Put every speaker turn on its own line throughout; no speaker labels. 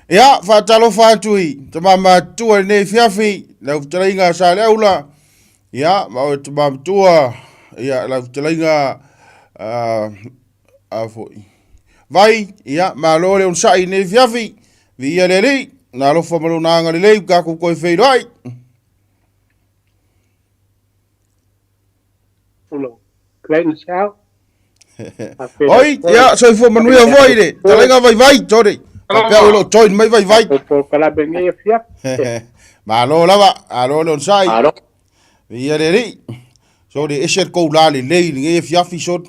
Ia, whaatalo whātui, ta mama tua nei fiafi, lau talainga sa leaula. Ia, mau ta mama tua, ia, lau talainga a foi. Vai, ia, malo le un sai nei fiafi, vi ia le li, na lofa malunanga le lei, kako koe wheido ai.
Ulo, klein sao?
Oi, ia, soi fo manuia voi le, talainga vai, tori. Papea ulo join mai vai.
Por kala bengi fiap.
Malo lava, alo le un sai.
Alo.
Vi ia le li. So de esher kou la le lei, nge fiafi sot.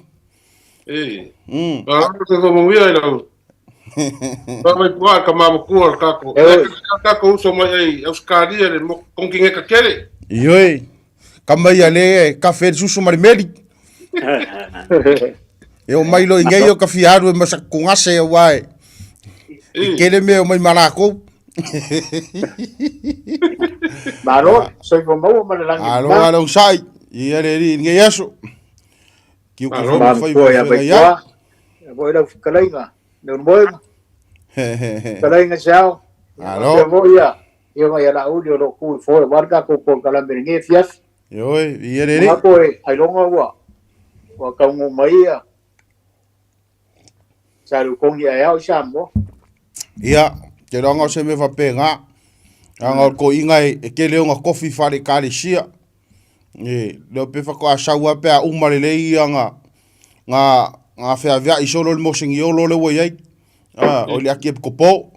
Se ko mo ia ila. Ba mai kwa ka ma ko kako. Kako uso mai ai Australia le mo konkinge ka kele.
Ioi. Kama ia le kafe susu mari. E o mai lo ingei o kafi aru e masa kungase e wae. Kele me o mai marako.
Baro, soy como malalang.
Alo sai. Ia le ri ingei aso. Kiu ka
Foi ya. Voy a kalainga. Non voy. Kalainga sao.
Alo.
Voy ya. Yo mai ala audio lo ku foi warga ko por kala bengi fiap.
Ioi, ia le ri.
Ko ai longa wa. Wa ka ngo mai ya. Saru kong ya ya samo.
Ia, te rongo se me whapenga. Anga ko ingai e ke leo ngā kofi whare kāre sia. Leo pe whako a saua pe a umare lei anga ngā whea vea i solo le mosingi o le wai ai. O le aki e kopo.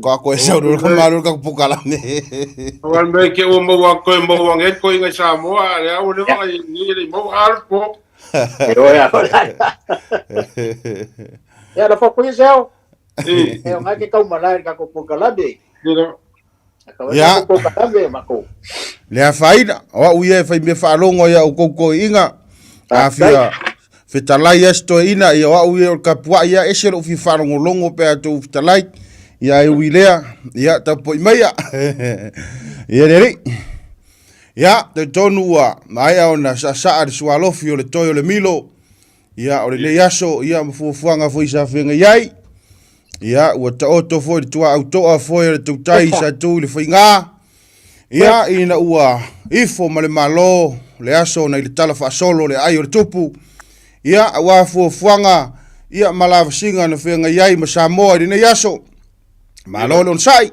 Ko a koe sauru le kamaru ka kupukala me.
Wan me ke o mo wa ko mo wa nge ko inga Samoa le au le wa ni le mo alpo.
Yo ya. Ya la fo sao. E nga ke kau malai ka ko pokalabe.
Ya.
Ko pokalabe mako.
Le a whaina, oa uia e whai me whaalongo ia o kouko inga. A fia, whitalai esto ina, ia oa uia o kapua ia esero fi whalongo longo pe atu whitalai. Ia e uilea, ia tapo i maia. Ia reri. Ia, te tonu ua, mai au na saa de sualofi o le toi o le milo. Ia, o le le yaso, ia mafuafuanga fo isa whenga iai. Ia, ua ta oto foi le tua autoa foi le tautai sa tu le whainga. Ia, ina ua ifo ma le malo, le aso na i le tala wha solo le ai o le tupu. Ia, awa fuafuanga, ia malawa singa na whenga iai ma Samoa i le yaso. Malo le on sai,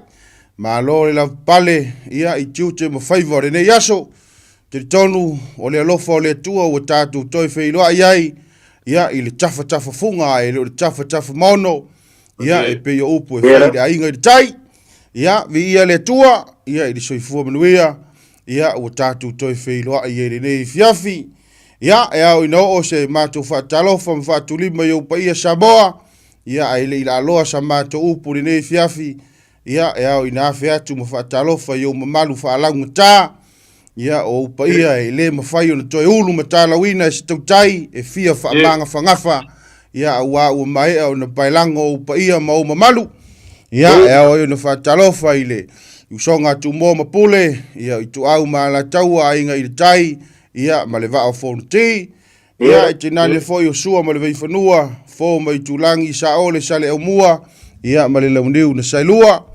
malo le la pale, ia i tiute ma whaiva le ne yaso. Te tonu o le alofa o le tua ua tātou toi whailoa iai. Ia, i le tafa funga, i le tafa mono. Ia, e pe o upu e whai le ainga i le tai. Ia, vi ia le tua, ia i le soifua manuia. Ia, ua tātou toi whailoa i le nei fiafi. Ia, e au ina o se mātou whaatalofa ma whaatulima i upa ia Samoa. Ia, e le ila aloa sa mātou upu le nei fiafi. Ia, e au ina awhi atu ma whaatalofa i o mamalu whaalangu tā. Ia, o upa ia e le mawhai o na toi ulu ma tālawina e se tautai e fia whaamanga whangafa. Ia, ua maea o na bailango upa ia ma o mamalu. Ia, e au e na whaatalofa i le usonga tu mō mapule. Ia, i tu au ma la taua inga i le tai. Ia, ma le vao whonti. Ia, e te nane fo i o sua ma le vei whanua. Fo ma i tulangi sa ole sa le au mua. Ia, ma le launiu na sailua.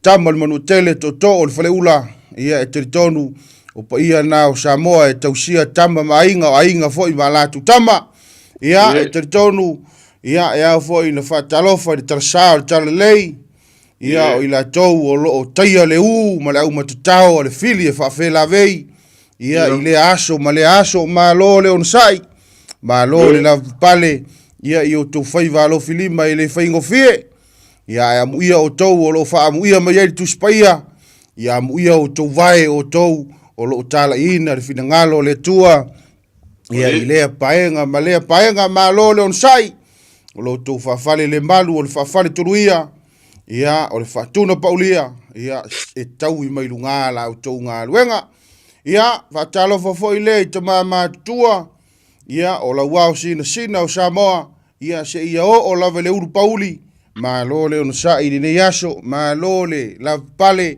Tama le manu tele to o le whale ula. Ia, e te tonu. O pa ia nao Samoa e tausia tama ma ainga o ainga fo i ma latu tama. Ia, e te tonu. Ia, e au fo i na whaatalofa i tarasa o le talalei. Ia, o i la tou o lo o taia le u, ma le au matatao o le fili e whaafela vei. Ia, i le aso, ma le aso, ma lo le on sai. Ma lo le la pale. Ia, i o tau whaiva alo filima i le whaingo fie. Ia, e amu ia o tau o lo wha amu ia ma ieri tu spaia. Ia, amu ia o tau vae o tau o lo tala ina le fina ngalo le tua. Ia, i lea paenga, ma lea paenga ma lo le on sai. O lo tau whawhale le malu o le whawhale turuia. Ia, o le whatuna paulia. Ia, e tau i mailu ngala o tau ngā luenga. Ia, whatalo whafo i le i ta mama tua. Ia, o la wau sina o Samoa. Ia, se ia o lava le uru pauli. Ma lo le on sai i ne yaso. Ma lo le la pale.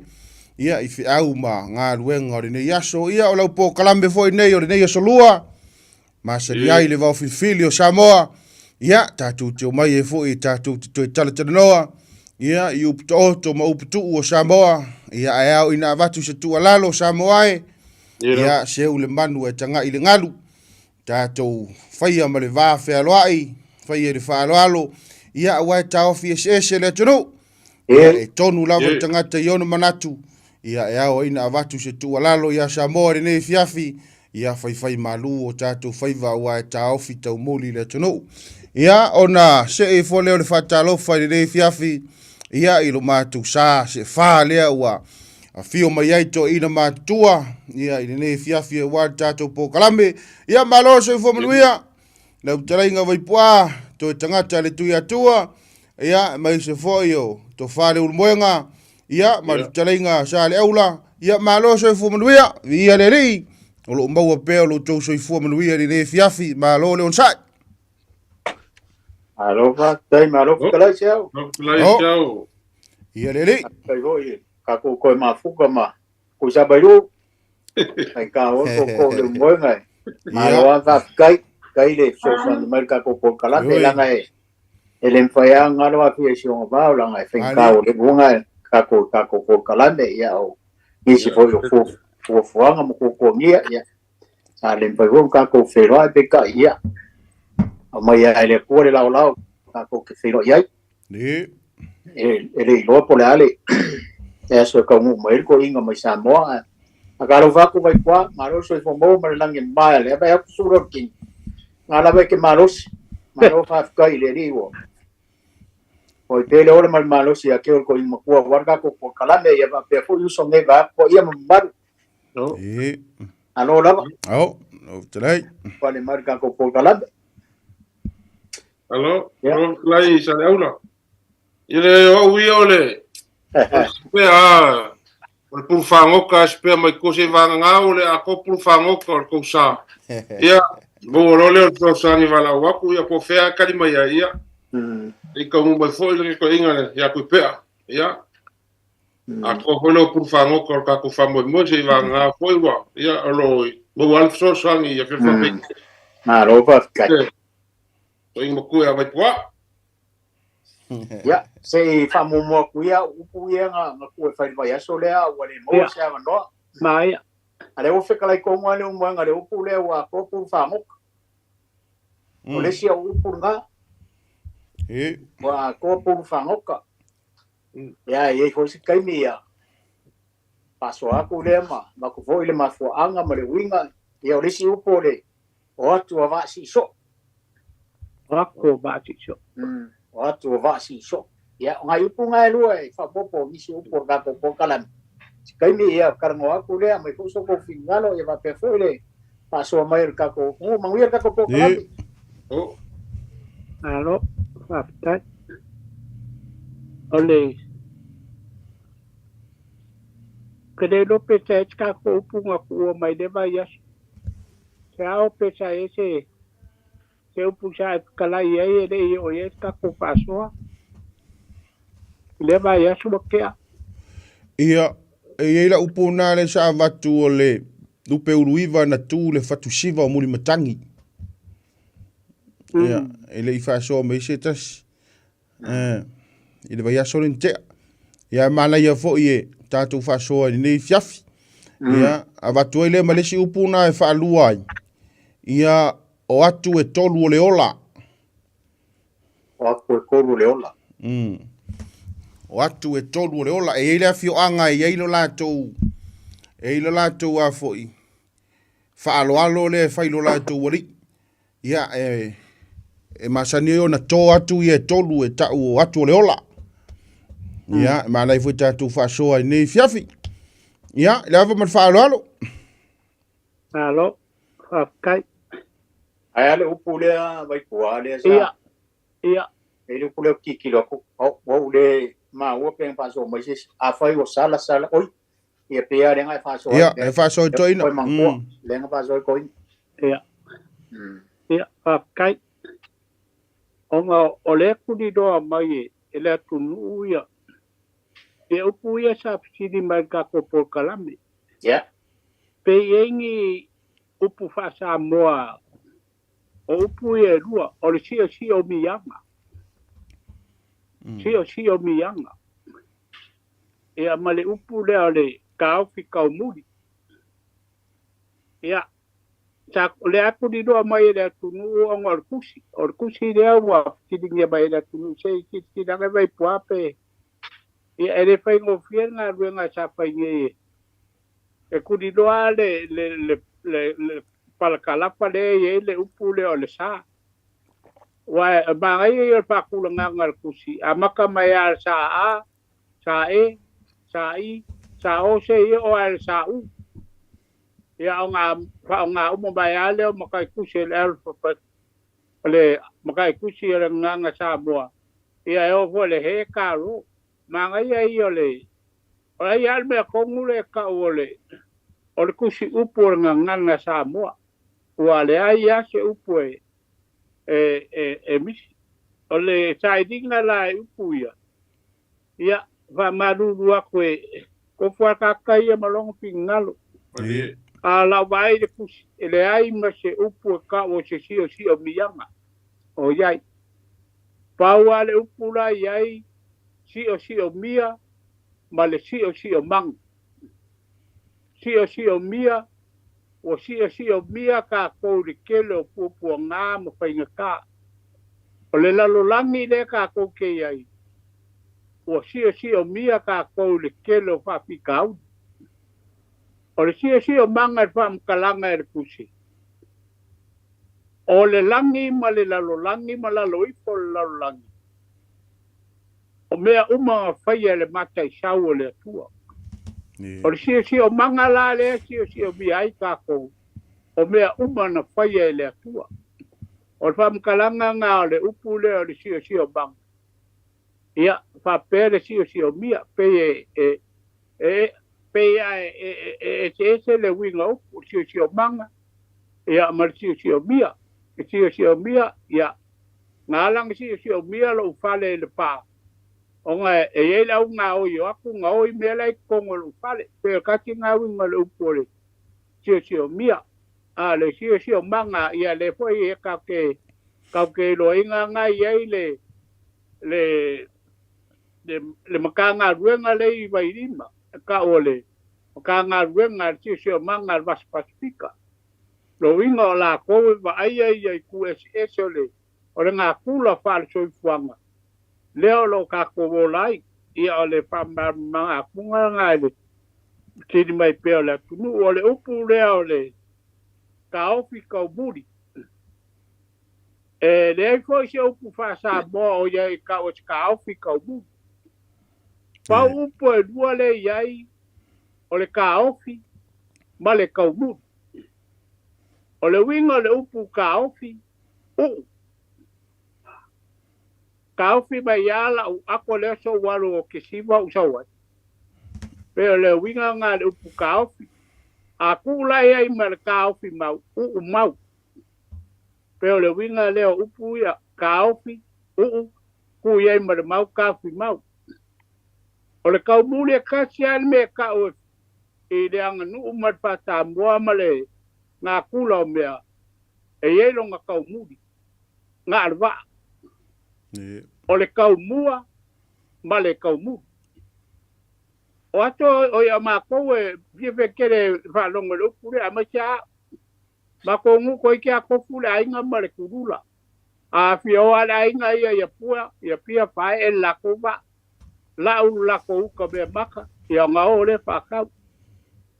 Ia, i fi au ma ngā luenga o ne yaso. Ia, o lau po kalambe fo i nei o ne yaso lua. Ma se liai le wau filfili o Samoa. Ia, tātou te o mai e fo i tātou te toi tala tana noa. Ia i uputoto ma uputu o Samoa. Ia e au ina avatu se tua lalo Samoa e. Ia se ule manu e tanga i le ngalu. Tātou whaia ma le vāwhea aloai. Whaia le whaaloalo. Ia awai taofi e le tunu. Ia e tonu lava tangata i ono manatu. Ia e au ina avatu se tua lalo. Ia Samoa le nei fiafi. Ia whai malu o tātou whaiva awai taofi tau moli le tunu. Ia ona se e fo leo le whatalofa i le nei fiafi. Ia i lo mātou sā se whā lea ua a fio mai aito ina mātua. Ia i le nei fiafi e wā tātou po kalame. Ia malo so i fōmanuia. Na utarainga waipua to tangata le tui atua. Ia mai se fo iyo to whāle ulmoenga. Ia ma utarainga sā le aula. Ia malo so i fōmanuia. Ia le rei. O lo maua peo lo tau so i fōmanuia le nei fiafi. Malo le on sai.
Aloha, tai marofu kalai siau.
Siau.
Ia lele.
Kai hoi, kako koe mafuka ma. Ko sabairu. Kai ka o ko le moe ngai. Aloha ka kai le so san mai kako po kala te langa e. Ele mfaya ngalo a fi si on ba langa e fenka o le bunga kako po kala me ia o. Isi fo fo fuanga mo ko mia ia. Sa le mfaya kako fero a peka ia. Mai ele kore lau kako ke fero iai ele lo pole ale eso ka mu mai ko inga mai Samoa agalo vaku vai kwa maro so fo mo mar langi mai le ba ku suro kin ngala be ke maro fa ka ile riwo o tele ora mal malo si akeo ko inga ko warga ko kala me ya ba pe fu yuso me ba ko ia mar no alo la
no trai
pale marca ko kala.
Alo, lai sa le aula. Ile o wi ole. Pe a o pu fangoka spe mai ko se vanga nga ole a ko pu fangoka ko sa. Ia, bo le o sa ni vala wa ku ia ko fea kali mai ia. I ka mo mai foi ko inga ia ku pe. Ia. A ko holo pu fangoka ka ko famo mo se vanga foi wa. Ia lo bo al so sa ni ia fe fa pe.
Na ro fa ka.
Oi mo kuia vai pua.
Ya, se famu mo kuia upu ia nga ku fai vai aso lea wale mo se nga no. Mai. Ale o feka lai ko ngale o mwanga le upu le wa ko pu famu. Ole sia upu nga. Wa ko pu famu ka. Ya, ye ko se kai mia. Paso aku le ma ko foi le ma fo anga ma le winga. Ya ole si upu le. O tu va si so. Ako ba si so. Atu va si so. Ya ngai upu ngai luai fa popo isi upu ga popo kalan. Kai mi ya karmo aku le mai ko so ko fingalo ya va pe foi paso mai ka ko mo manguia ka ko kalan. Oh. Alo. Fapta. Ole. Kede lo pe ka ko upu ngaku mai de va ya. Sao pe ese eu puxar kala ia ele o ia ka ko paso le vai aso que
ia la upuna le sa vatu o le lupe uruiva na tu le fatu siva o muri matangi ia ele I fa so me setas ele vai aso lente ia mala ia fo ie tatu fa so ni fiafi ia avatu ele malesi upuna e fa luai ia o atu e tolu o le ola.
O atu e tolu o le ola.
O atu e tolu o le ola. E eile fio anga e eilo lātou. E eilo lātou a foi. Whaalo alo le whailo lātou wari. Ia e masani o na tō atu i e tolu e tau o atu o le ola. Ia, ma lai fui tātou whaasoa i nei fiafi. Ia, le awa man whaalo alo.
Alo, whaakai. Ai ale upu le vai kua le sa. Ia. Ele upu le kiki loko. O le ma o pe pa so mai se a fai o sala oi. Ia pe ale ngai fa so.
Ia, e fa so toina.
Le ngai fa so ko. Ia. Ia, kai. Onga ole kuni do mai ele tunu ia. E upu ia sa pidi mai ka ko por kalame. Ia. Pe yengi upu fa sa moa. O upu e rua, o le sia o miyama. sio mianga ia male upu lea le kaofi kaumuri ia sa le aku di doa mai le tunu o orkusi le wa kidinga mai le tunu sei kidinga mai puape ia ele fai ngo fienga ruenga sa fai nge e kudi doa le palakalafa le le upu le o le sa wa ba ai e pa kulanga ngal kusi amaka mai al sa i sa o se o al sa u ia nga umo mai ale o makai kusi le alfa le makai kusi le nganga sa boa ia e o vole he karo manga ia o le o ai al me kongule ka o le kusi upu nganga sa moa ua le ai ase upu misi o le saidinga la upu ia va maruru ako ko fua kakai e malongo pingalo a la vai de kusi ele ai ma se upu ka o se sio miyanga o iai paua le upu la iai sio mia ma le sio mang sio mia o sio mia ka ko le kelo pupu nga mo fainga ka o le lalo langi le ka ko ke iai o sio mia ka ko le kelo fa pikau o le sio manga fa mkalanga e kusi o le langi ma le lalo langi ma lalo ifo le lalo langi o mea uma faia le mata i sau le atua o le sio manga la le sio mia ai ka ko o mea uma na faia le atua o le whamkalanga ngā o le upu le o le sio bang ia whapere sio mia pe se le winga upu sio manga ia ma sio mia sio mia ia ngā lang sio mia lo ufale le pā o ngā e lau ngā o yo aku ngā o i mea lai kongo lo ufale pe kati ngā winga le upu le sio mia a le sio manga ia le foi e ka ke lo inga nga ia le makanga ruenga le i vai rima ka ole makanga ruenga sio manga vas pasifika lo inga o la koe va ai ku es o le ngā kula whare soi fuanga leo lo ka kovo lai ia o le mga kunga nga le kiri mai peo le tunu o le upu leo le ka ofi ka uburi le ai foi se upu fa sa mo o ia ka o ka ofi ka uburi pa upu e dua le iai o le ka ofi ma le ka uburi o le winga le upu ka ofi ka ofi mai ala u ako le so walo o ke siwa u sawa pero le winga nga le upu ka ofi a kula ia i mar ka ofi mau mau pero le winga leo upu ia ka ofi ku ia i mar mau ka ofi mau o le kau mule kasi al me ka o i le anga nu umar pa ta mua male ngā kula o mea e elo ngā kau muli ngā arwa o le kau mua ma le kau muli o ato o ia ma koe piefe kere whalonga le upu le amasia ma ko ngu ko iki a kofu le ainga ma le kurula a fio ala ainga ia pua ia pia fae e lako ba la ulu lako uka me maka ia ngā o le whakau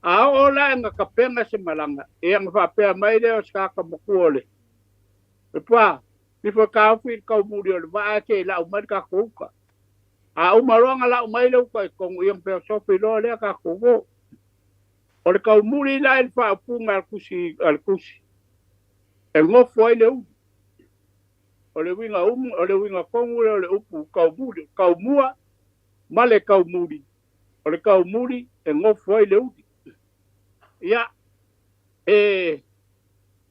a o la nga kapenga se malanga ia ngā whapea mai leo skaka moku ole e pua nifo ka ofi kau muri ole wa ake la umari ka kouka a umaronga la umai leo kai kongu iang peo sofi lo lea ka kogo o le kau muri la il wha upunga al kusi e ngofo ai leo o le winga o le winga kongu o le upu kau mua ma le kau muri o le kau muri e ngofo ai leo ia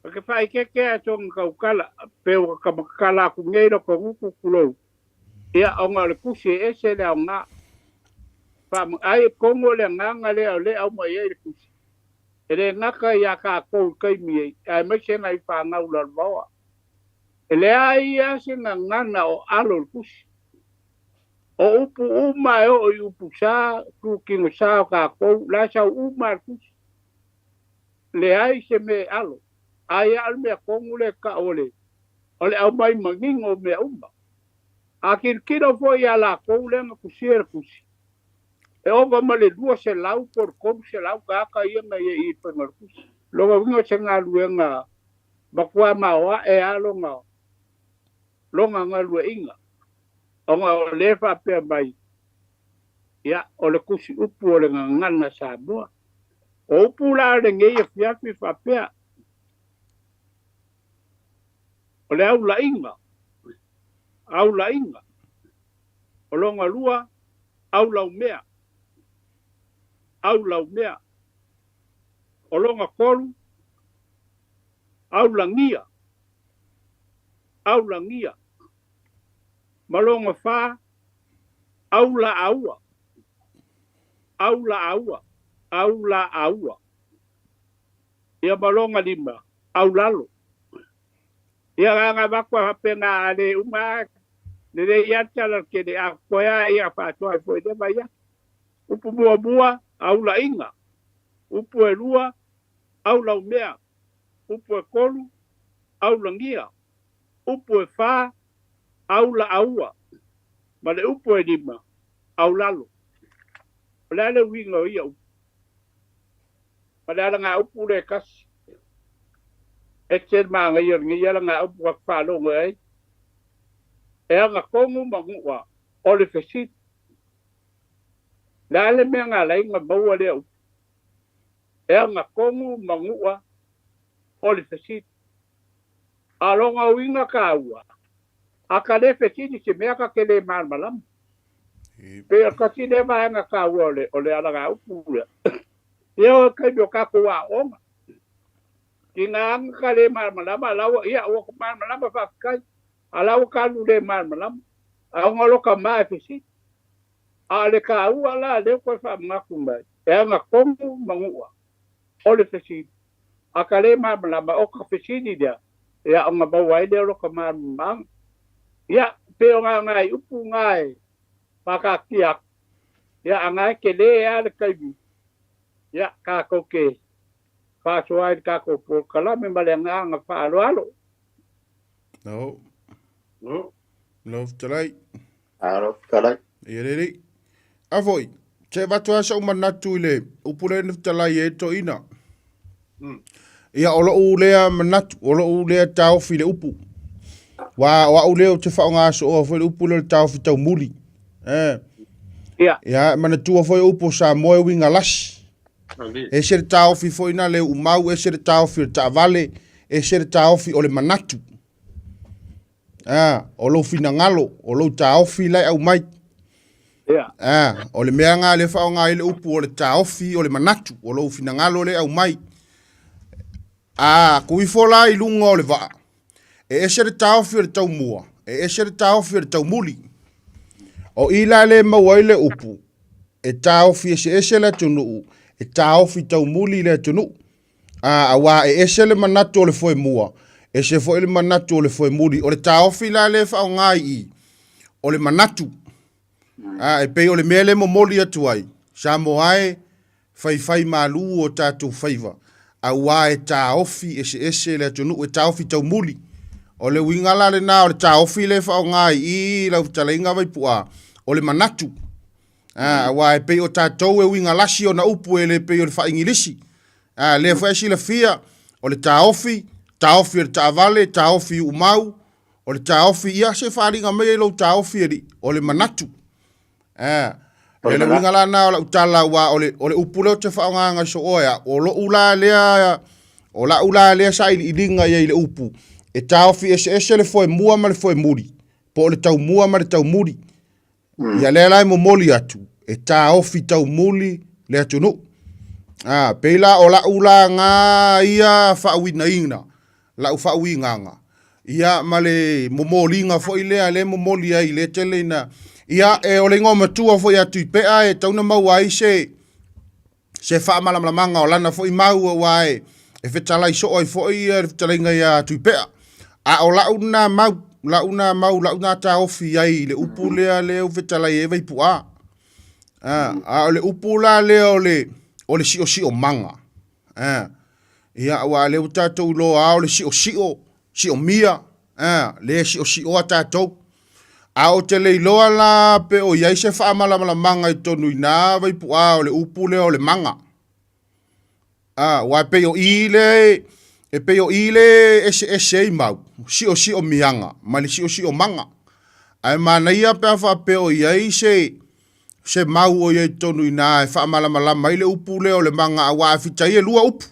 ke fai ke a tong kau kala peo ka makala ku ngeiro ko nguku kulo ia o ngā le kusi e se le au ngā ai kongo le nganga le au mai e le kusi e le ngaka ia ka kou kai mi ai mai se ngai wha ngau la roa e le ai ia se ngana o alo le kusi
o upu uma e o i upu sa tu kingo sa ka ko la sa uma kusi le ai se me alo ai al me kongule ka ole ole au mai mangingo me uma a kiro fo ia la ko le kusier kusi e o va male dua se lau por kom se lau ka ia me i pengar kusi lo vingo se nga luenga bakwa mawa e alo nga longa nga luenga onga le fa pe mai ya o le kusi upu o le ngana sa boa o upu la le ngai fiafi fa pe o le au la inga o longa lua au la umea o longa kolu au la ngia malonga fa au la aua ia malonga lima au lalo ia nga bakwa penga ale uma le ia tala ke de akoya ia fa to foi de vai upu bua au la inga upu elua au la umea upu e kolu au la ngia upu e fa au la aua ma le upu e lima au lalo le winga ia ma le nga upu le kas ma nga ia nga upu ka fa lo ngai e nga kongu mangua o le fesit le me nga lai nga baua le e nga kongu mangua o le fesit a longa winga ka ua a ka le fesit se mea ka ke le malam pe ka si le va nga ka ua o le ala nga upu le yo ka yo ka ko wa o kinga ka le malam lawa ia o ko malam fa kai ala o ka lu le malam a ngolo ka ma fesit a le ka ua la le ko fa ngaku mai e nga kongu mangua o le fesit a ka le malam o ka fesit dia ya nga ba wai le ka malam ya pe nga ngai upu ngai paka kia ya ngai ke le ya le kai ya ka ko ke fa soai ka ko por kala me male nga fa alo
no talai
alo talai
ireri avoi che batua sa manatu le upure ni talai e to ina ia olo ulea manatu olo ulea tau fi le upu wa uleo te fa nga so o foi upu le tau fi tau muli ya manatu foi upu sa moe winga las e se tau fi foi na le umau e se tau fi ta vale e se tau fi o le manatu o lo fina ngalo o lo tau fi lai au mai o le mea nga le fa nga ile upu o le tau fi o le manatu o lo fina ngalo le au mai kui fola i lunga o le va e se tau fi tau mua e se tau fi tau muli o ila le mawaile upu e tau fi se le tunu e tau fi tau muli le tunu wa e se le manatu o le foi mua e se foi le manatu o le foi muli o le tau fi la le fa ngai o le manatu e pe o le mele mo moli atu ai sa mo ai fai malu o tatu faiva wa e tau fi se le tunu e tau fi tau muli o le winga la le na o le tau fi le fa ngai I la talinga vai pua o le manatu wa e pe o tatou e winga lasi o na upu e le pe o le fa ingilisi le fa si le fia o le tau fi le tavale tau fi umau o le tau fi ia se fa ringa me lo tau fi o le manatu o le winga la na o le utala wa o le upu le te fa nga so oya o lo ula le sa I linga ye le upu e tau fi se le foi mua ma le foi muri po le tau mua ma le tau muri ia le lai mo moli atu e tau fi tau muli le atu no peila o la ula nga ia fa wina ina la fa winga ia male mo moli nga fo ile le mo moli ai le tele na ia e o le ngoma tua fo ia tu pe ai tau na mau ai se fa mala manga o lana fo I mau wai e fetala I so oi fo I fetala nga ia tu pe o la una mau la una ta ofi ai le upu le o fetala e vai pua a le upu la le o le si o manga ia wa le uta to lo a o le si o mia le si o ata to a o te le loa la pe o ia se fa mala manga I tonu ina vai pua o le upu le o le manga wa pe o ile e pe o ile ese mau si o mianga ma le si o manga ai mana ia pe fa pe o ia se mau o ia tonu ina e fa mala mai le upu le o le manga a wa fita ia lua upu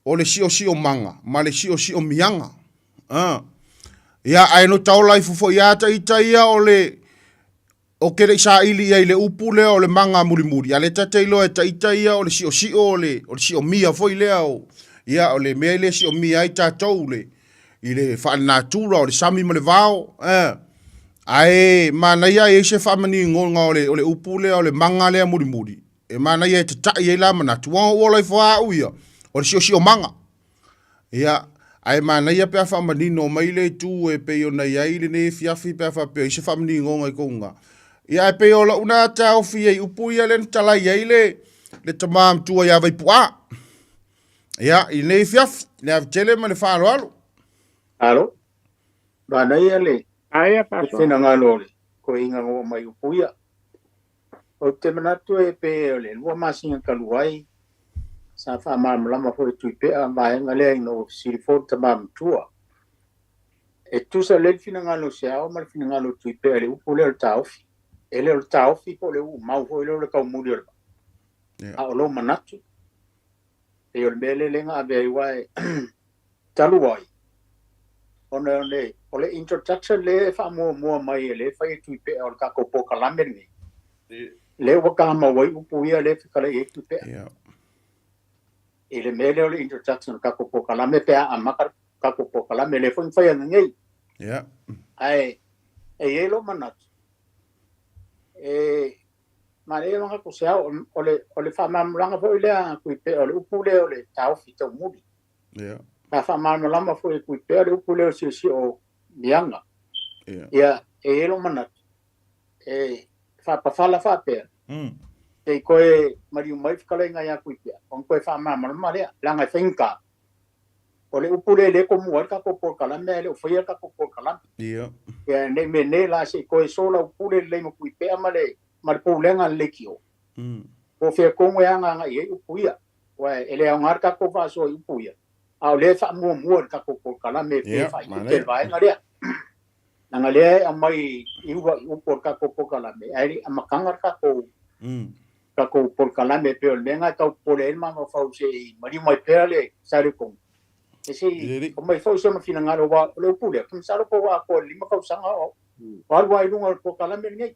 o le si o manga ma le si o mianga ia ai no tau lai fufo ia ta ia o kere sa ili ia le upu le o le manga muri ale ta teilo e ta ia o le si o si o mia foi le o ia o le mele si o mia ai ta toule I le fa natura o le sami mo le vao ai mana ia e se fa mani ngonga o le upu le o le manga le muri e mana ia te tai e la mana tua o le fa uia o le si o manga ia ai mana ia pe fa mani no mai le tu e pe ona ia I le ne fiafi pe fa pe se fa mani ngonga I konga ia e pe ola una ta o fi e upu ia le tala ia le tamam tua ia vai pua ia I ne fiafi le avtele ma le fa alo
alo bana ia le
Aia paso.
fina ngalo le ko inga ngo mai upu ia o te manatu e pe le lua masinga kaluai sa fa lama fo tu pe a mai ngale no silfo tamam tua e tu sa le fina ngalo se a mal fina ngalo tu pe le upu le taufi ele le taufi po le u mau fo le ka muri a lo manatu e o mele lenga ave wai taluai ona o le introduction le fa mo mai le fa tu pe o ka ko po kalame ni le wa ka ma wai upu ia le ka le tu pe ele mele o le introduction ka ko po kalame pe a makar ka ko po kalame le fo fa ngai ai e lo manat mare nga ko se o le fa ma langa fo le ku pe o le upu le o le tau fito muri ka fa ma lama fo ku pe le upu le si o mianga ia e lo manat fa pa fala fa pe e ko e mari mai ka le nga ya ku pe on ko fa ma mare langa finka o le upu le ko mo ka ko por kala me le o foi ka ko por kala ia ne me ne la se ko e sola upu le mo ku pe amale mar po lenga le kio o fe ko mo ya nga ye upu ia wa ele ngar ka ko fa so upu ia a le fa mo ka ko por kala me pe fa ke vai nga le nga le amai iwa upu ka ko por kala me ai amakanga ka ko por kala me pe le nga ka por el ma fa se mari mai pe le sare ko ese o mai fo se ma fina ngalo wa le upu le kum saro ko wa ko lima ka sanga o wa wa lunga ko kala me ngai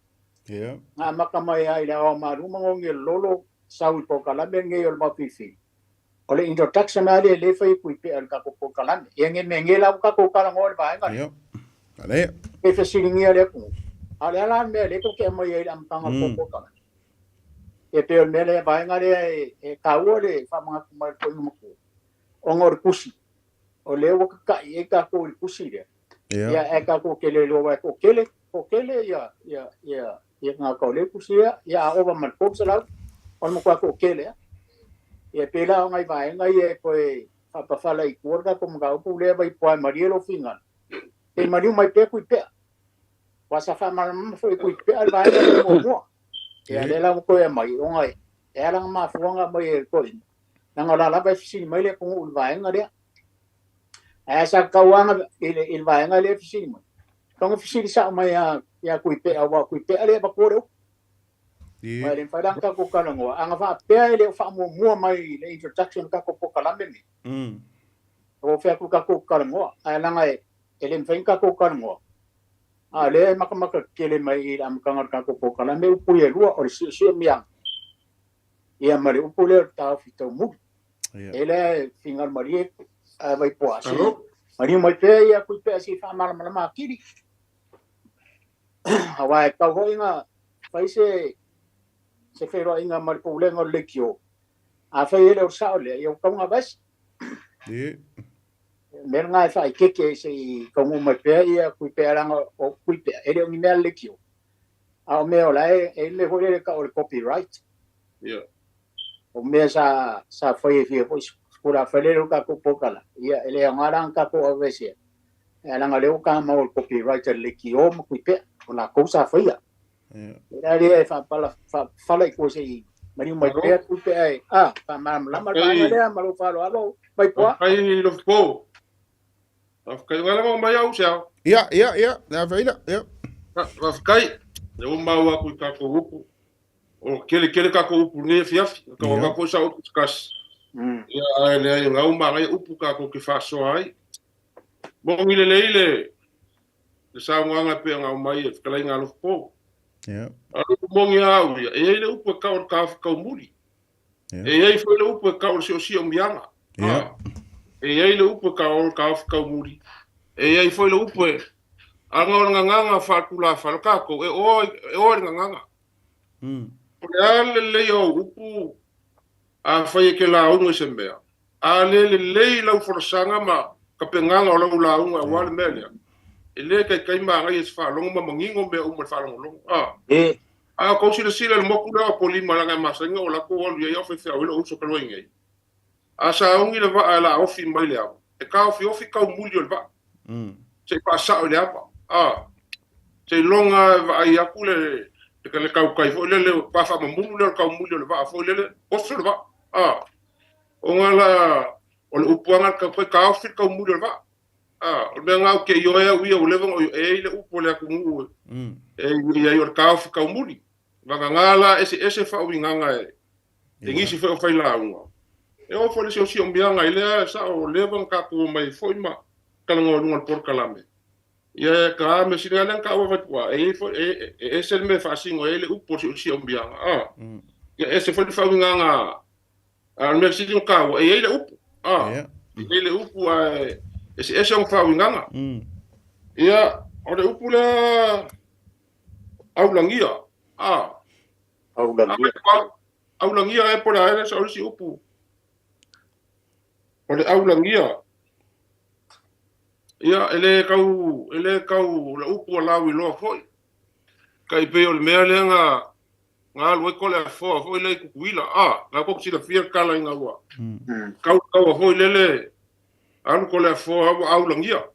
nga makamai ai la o maru mangonge lolo sau po kala me ngai o ma pifi o le introduction ale le fai ku pe al ka ko kala me nge me nge la ka ko kala ngol ba nga ale e fe silingi ale ku ale ala me le ko ke mai ai am tanga ko kala e pe me le ba nga le e ka wo le fa ma ku mai ko mo ko o ngor kusi o le wo ka e ka ko kusi le ya e ka ko ke le lo wa ko kele ya nga ko le kusi ya o ba man ko sala on mo ko kele ya pe la ngai vai ngai e ko e pa fa lai ko ga ko mo ga pu le vai po marielo finga e mariu mai pe ku pe wa sa fa ma fo ku pe al vai mo ya le la ko e mai o ngai e la ma fu nga mai ko nga la ba si mai le ko ul vai nga de asa kawanga il vai nga le si mai tong fisi sa mai ya ku pe wa ku pe ale ba ko re mai le fa dan ka ko ka ngo anga fa pe le fa mo mai le introduction ka ko ka la me o fa ku ka ko ka ngo ala ngai ele fa ka ko ka ngo ale maka kele mai am ka ngar ka ko ka la me pu ye lu o si miang ia mari u pu le ta fito mu ele fingar mari vai po asi mari mai pe ya ku pe si fa ma kiri hawa ka ho inga fai se fero inga mar po le ngol lekio a fai ele o sa le yo ka nga bas men ngai fa ke se ko mo me pe ia ku pe ranga o ku pe ele o me le kio a me o lai ele ho le ka o copyright
ia
o me sa foi fi po skura fele ka ko pokala ia ele ngarang ka ko avese ala nga le ka ma o copyright le kio mo ku pe ona ko sa foi ia era le fa pala fa le ko se mari mai pe ku pe ai pa ma la ma ba le ma lo fa lo alo mai po
ai lo po kai wala mo mai au sia
ia na veila ia
kai le mo wa ku ka ko upu o kele ka ko upu ne fiafi ka wa ko sa upu kas ia le nga uma ngai upu ka ko ki fa so ai mo ngile le sa nga pe nga mai e kala nga lo po
ia
mo ngia au e le upu ka muri e ai foi le upu ka o si o mianga
ia
e ai le upu ka muri e ai foi le upu anga nga fa kula fa ka ko e o nga le yo upu a fai ke la unga sembea a le la forsanga ma ka penganga o la unga wal melia ele kai ma ngai fa longo ma mangingo me o fa longo a ko sila mo kula poli malanga ma senga o la ko o ya fa fa o so ka ngai a sa ungi le va la ofi mai le e ka ofi ka mulio le va se pa sa o le apa se longa va ia kule ke le kau kai fo le pa fa mo le kau mulio le va fo le o so le va o ngala o le upuanga ka ofi ka mulio le va o le nga ke yo ya wi o le o le upo le ku ngu e ia ka ofi ka muli va ngala ese fa o nganga e ngisi fa fa la unga e o fo le si o mbianga ile sa o le ka ku mai fo ma kala ngol por kalame ia ka me sina lan ka wa tua e se me fa singo ele upo si o mbianga ia ese fo le fa nganga al me sino ka e ele upo ele upo ese on fa nganga ia o le upo la au langia au langia e por aí sa o si upo o le au langia ia ele kau la upu la wi lo foi kai pe o le mea le nga lo ko le fo le ku wila la ko si la fia kala nga wa kau foi le an ko le fo au langia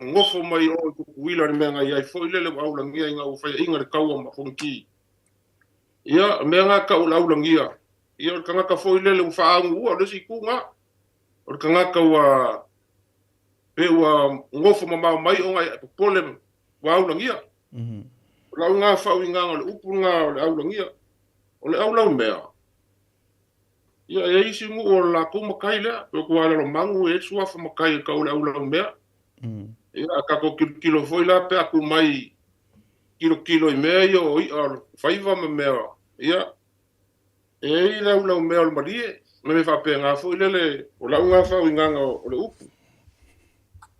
ngofo mai o ku wila le mea ia foi le au langia nga o fa inga le kau ma fonki ia mea ka au langia ia ka ka foi le fa ngu o le si ku nga o ka nga ka wa pe wa ngofo mama mai o ngai polem wa au langia la nga fa winga o upu nga o au langia o le au lau mea ia e isi ngu o la ko makai le o ko ala lo mangu e sua fa makai ka o le au lau mea ia ka ko kilo foi la pe aku mai kilo i mea yo i o faiva me mea ia e le au lau mea o marie me fa pe nga foi le o la nga fa winga o le upu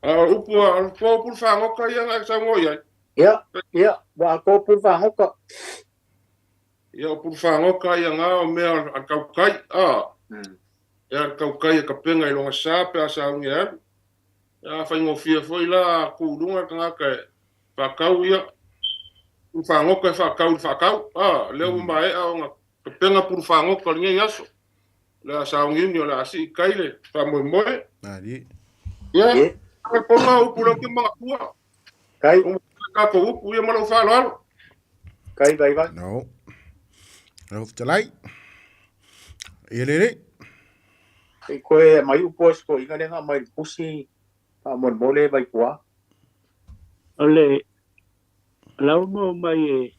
upu al po por fa ngoka ia nga sa ngoia
ia wa ko por fa ngoka
ia por fa ngoka ia nga o me al kaukai ia kaukai ka penga i longa sa pe sa ngia ia fa ngo fia foi la ku lunga ka ka fa kau ia por fa ngoka fa kau le o mai o nga ka penga por fa ngoka ngia yaso la sa ngia la si kaile fa mo
ali
ia ko ma upu lo ke ma tua
kai
ka ko upu ia malo fa lo
kai vai
no talai ele
e ko mai upu ko inga le nga mai pusi pa mon mole vai kwa
ole lau mo mai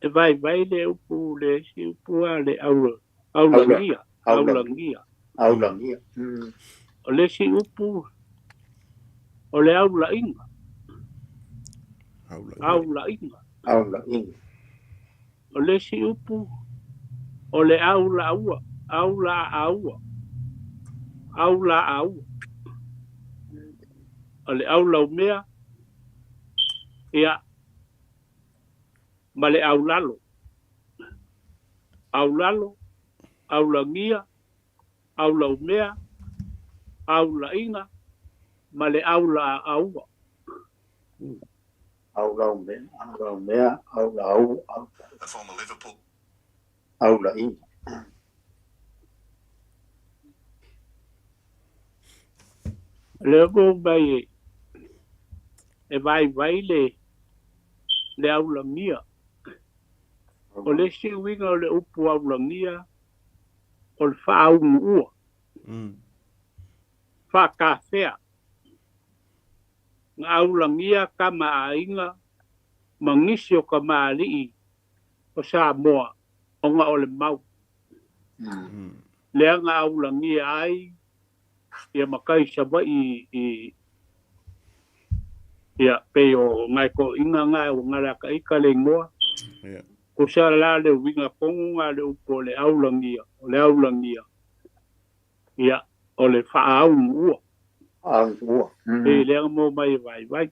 e vai le upu le si upu ale au langia o le si upu o le au la inga o le si upu o le au la aua o le au lau mea ia ma le au lalo au langia au lau mea, au la inga, ma le au la aua.
Au lau mea, au la au, au la inga.
Le go mai e vai le au la mia. O le si winga o le upu au la mia, o le wha au ua. Wha ka whea. Ngā au la mia ka maa inga, mangisi o ka maa lii, o sa moa, o ngā o le mau. Lea ngā au la mia ai, ia makai sa wa ia pe o ngai ko inga ngai o ngara ka ika le ngoa. Ko sa la le winga kongu ngā le upo le aulangia, o le aulangia. Ia, o le wha au ua.
Au ua.
E lea mo mai vai.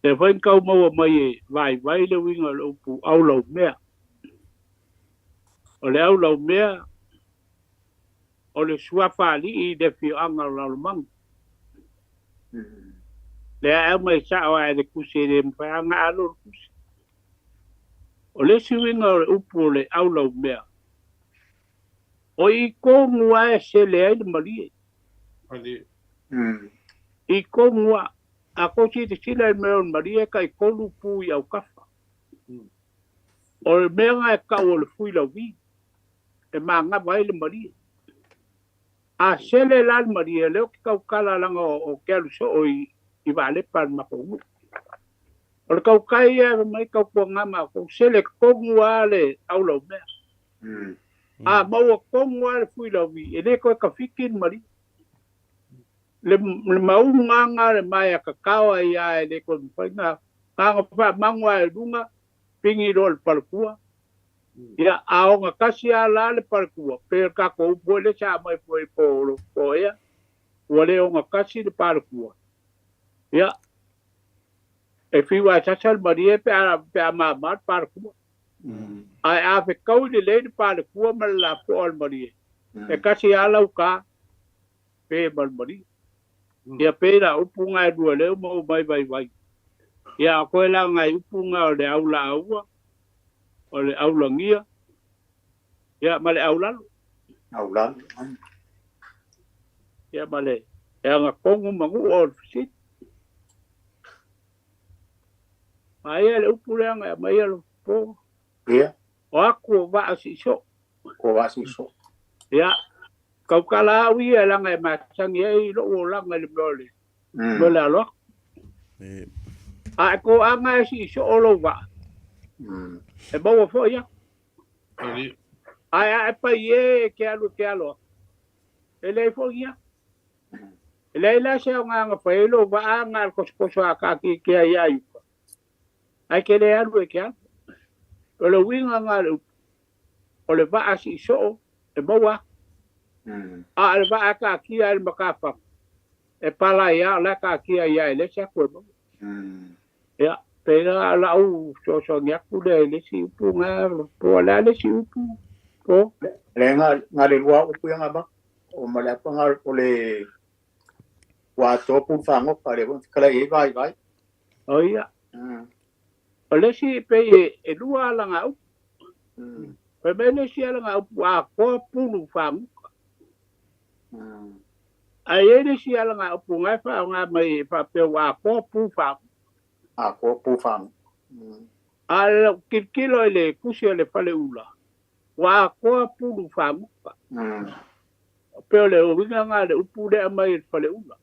Te whain kau maua mai vai le winga le upo aulau mea. O le aulau mea, o le suafa li i de fi anga lalumang. Lea e mai sa o le kusi le mwhaanga alo kusi. O le siwinga o le upu le aulau mea. O i kongua e se le aile marie. I kongua, a kosi te sila e mea marie ka i kolu pu i au kafa. O le mea e ka o le fui lau vi. E maa ngapa aile marie. A sele lal marie leo ki kau kala langa o kealu so o i vale pan makongu. O le kau kai e mai kau kua ngama ko sele kongu ale au lau mea. A maua kongu ale fui lau vi. E le koe ka fikin mari. Le mau nganga le mai a kakawa i a e le koe mwhai ngā. Nganga wha mangua e runga pingi ro le palakua. Ia aonga kasi a la le palakua. Pea kako upo le sa mai po ea. Ua le onga kasi le palakua. Ia. E whiwa e sasal marie pe a mamar palakua. Ai a fe kau le palakua ma la po al marie. E kasi a lau ka. Pe mal marie. Ia pe la upu ngai dua leo mau mai vai. Ia koe la ngai upu ngai o le au la aua. O le aulangia. Ia ma le aulalo.
Aulalo.
Ia ma le. Ia ngā kongu mangu o le fisit. Ma ia le upu lea ngai ma ia lo po.
Ia.
O aku o waa si so.
Ko wasi so.
Ia. Kau kala au ia langa e matangi e lo o langa le mole. Mole alo. A ko anga e si so o lo waa. E bawa fo ia. Ai pa ye ke alo. Ele fo ia. Ele la se nga fa elo va nga ko aka ki ai ai. Ai ke le alu e ke alo. O le winga nga o le va asi so e bawa. A le va aka ki ai makafa. E pala ia la ka ki ai ai le se ko. Ya. Pera la u so nyaku le si upu nga po la le si upu po
le nga le lua upu nga ba o mala pa nga o le wa to pu fa ngo pa le kala e vai
o ia o le si pe e lua la nga u pe me le si la nga upu a ko pu fa ngo a e le si la nga upu nga fa nga mai pa pe wa ko pu fa
a ko pu fa
al kilo le kusi le fale ula wa ko pu fa pe le winga nga le upu le mai fale ula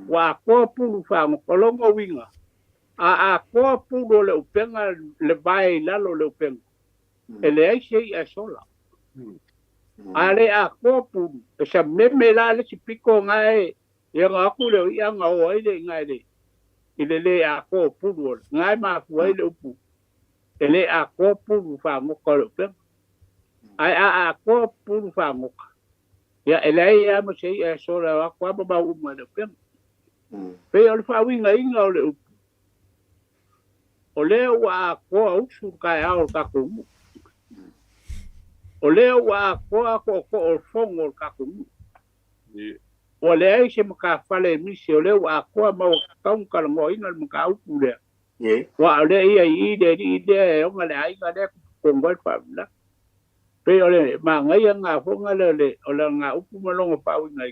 wa ko pu fa ko longo winga a ko pu le upenga le vai la lo le upenga ele ai sei a sola ale a ko pu sa meme la le piko nga e nga ku le ia nga o ile nga ile ile a ko pu ngai ma fu ile upu ele a ko pu fa mo ko le ai a ko pu fa mo ya ele ia mo sei e sola wa ko ba u ma le pe o fa winga inga o le upu o le wa ko u su ka a o ka ko o lea ua akoa ko o fongo o kakungu. O lea i se maka whale misi o lea ua akoa mau kaung kalango inga maka upu lea. Wa o lea ia i ide e onga lea inga lea kongoi whamila. Pe o le ngai ngā fonga le o le ngā upu malonga pau inga.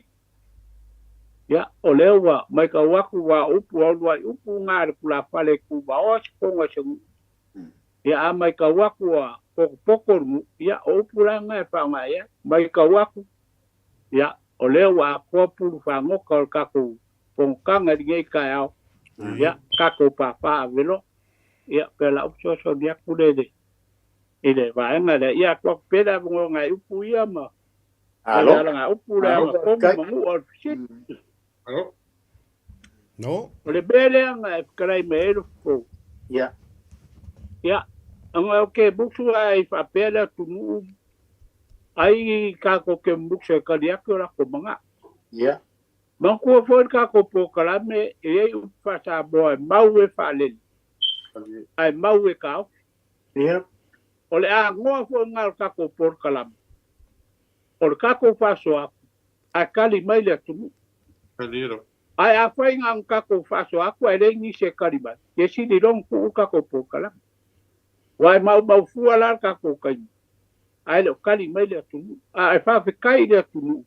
Ya o lea ua mai ka waku wa upu au lua upu ngā re kula whale ku wa o si konga se ngu. Ya a mai ka waku wa poko mu ya o pulanga e whanga ya mai ka waku ya o leo wa pulu whango ka kako pongkanga ringai ka au ya kako papa avelo ya pela upso so dia kulede ile vaenga le ya kwa peda ngo ngai upu ya ma ala nga upu la ma komo mu o shit
no
le bele nga krai melo ko ya anga ke buksu ai fa pela tu ai ka ko ke buksu ka dia ko ra ko manga ya man ko fo ka ko po kala me e fa sa bo mau e fa le ai mau e ka ya ole a ngo fo ngal ka ko por kala or ka ko fa so a kali mai le tu ai a fa ngang ka ko fa so a ko ele ni se kaliba ye si di long ku ka ko po kala wai mau fuala ka ko kai ai lo kali mai le tu ai fa kai le tu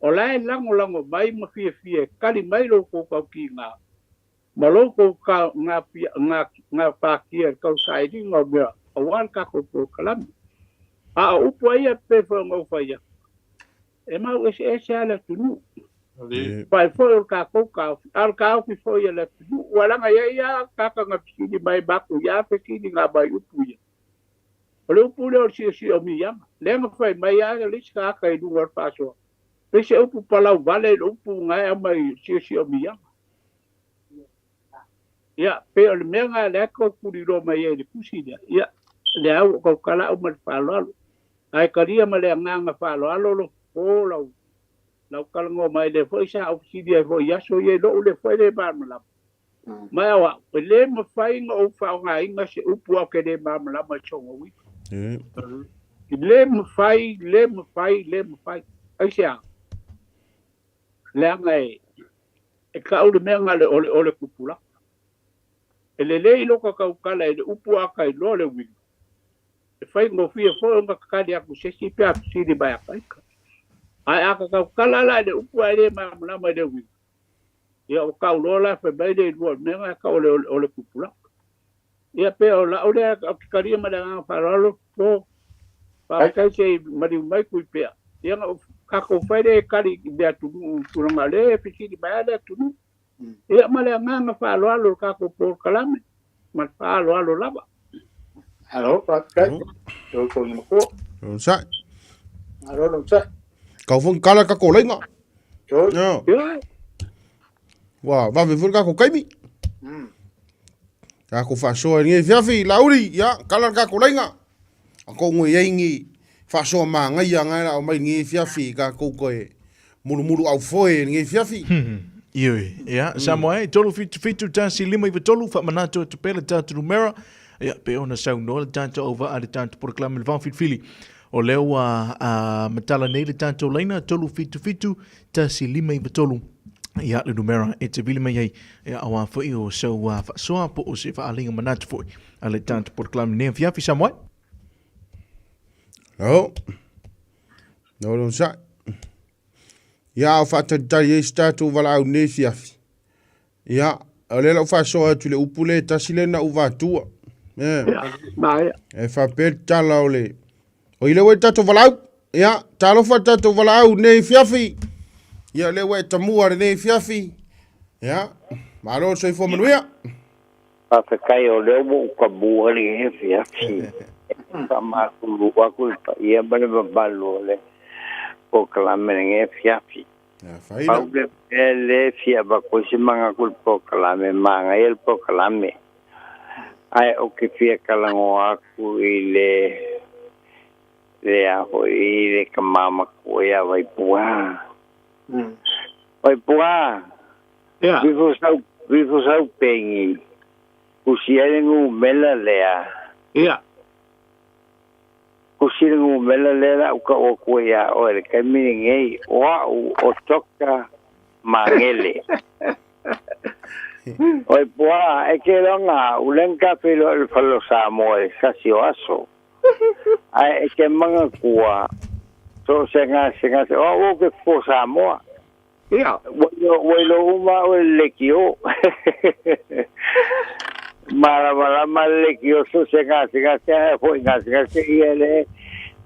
o lai lango mai ma fie kali mai lo ko ka ki nga ma lo ko ka nga pa ki ka sai di ngo me o wan ka ko po kala a upo ia pe fo ngo fa ia e mau e ala tu pai fo ka ko ka al ka ki fo ia le tu wala nga ia ka nga pisi mai ba ku ya pe ki nga ba upu ia o le upu le o si o mi ia le nga fai mai ia le ska ka i du war paso pe se upu pala vale upu nga mai si o mi ia ya pe o le menga le ko ku di ro mai e kusi ia le au ko kala o mal palo ai karia ma le nga palo lo o lau kalango mai le foi sa ofisi dia foi ya so ye lo le foi le ba mala mai wa le ma fai ngo fa nga inga se upu ke le ba mala ma chongo wi le ma fai ai sia le ngai e ka o le menga le ole kupula le lo ka kala le upu ka lo le wi e fai ngo fi fo nga ka dia ku se si pe si di ba ka ai aka ka kala la de upu ai ma ma de wi ya o ka lo la fe bai de lo me nga ka o le kupula ya pe o la o le ka ri ma da fa lo ko pa ka se ma di mai ku pe ya ka ko fe de ka ri de tu nga le pe si di ba de tu ya ma le nga fa lo ka ko por kala me ma fa lo la ba
alo pa ka to ko mo ko
sa
alo sa
kau fun kala ka ko lenga
yo
wa va me fun ka ko kaimi ka ko fa so ni fiafi lauri ya kala ka ko lenga ko ngoi yengi fa so ma nga ya nga o mai ni fiafi ka ko ko muru au foi ni fiafi
Ioi, ia, Samoa, tolu fitu tasi lima iwa tolu, fa manato te pele tatu numera, ia, pe ona sau no, le tanto over a le tanto proklame le vanfit fili. O leo a matala nei le tanto leina, tolu fitu, tasi lima iwa tolu. Ia, le numera, e te vili mai ei, ia, awa fai o sau fa soa po o se fa alinga manato foi, a le tanto proklame nei fiafi, Samoa?
No, sa. Ia o fata tari e statu wala au ne fiafi. Ia, o le lau fa soa tu le upule tasile na uva tua. E fa per tala o le. O ile we tatu wala au. Ia, talo fa tatu wala au ne fiafi. Ia le we tamua ne fiafi. Ia, malo so i fo manuia.
Papa kai o le mo ka bua le fiafi. Sama ku aku ia bale balo le. O kalame nge fiafi. Au le fia ba ko si manga kul po kalame manga el po kalame. Ai o ke fia kalango aku ile le a ho ile kamama ko ya vai pua. Vai pua.
Ya.
Vivo sau pengi. Usia ngu mela lea.
Ya.
kusiringu mela lera uka o kuya o le kamini ngei o toka mangele oi poa e ke longa ulenka pelo el falo samo e sasio aso ai e ke manga kua so senga o ke fo samo
ia
Welo uma o lekio. Mara lekio so senga foi nga se ele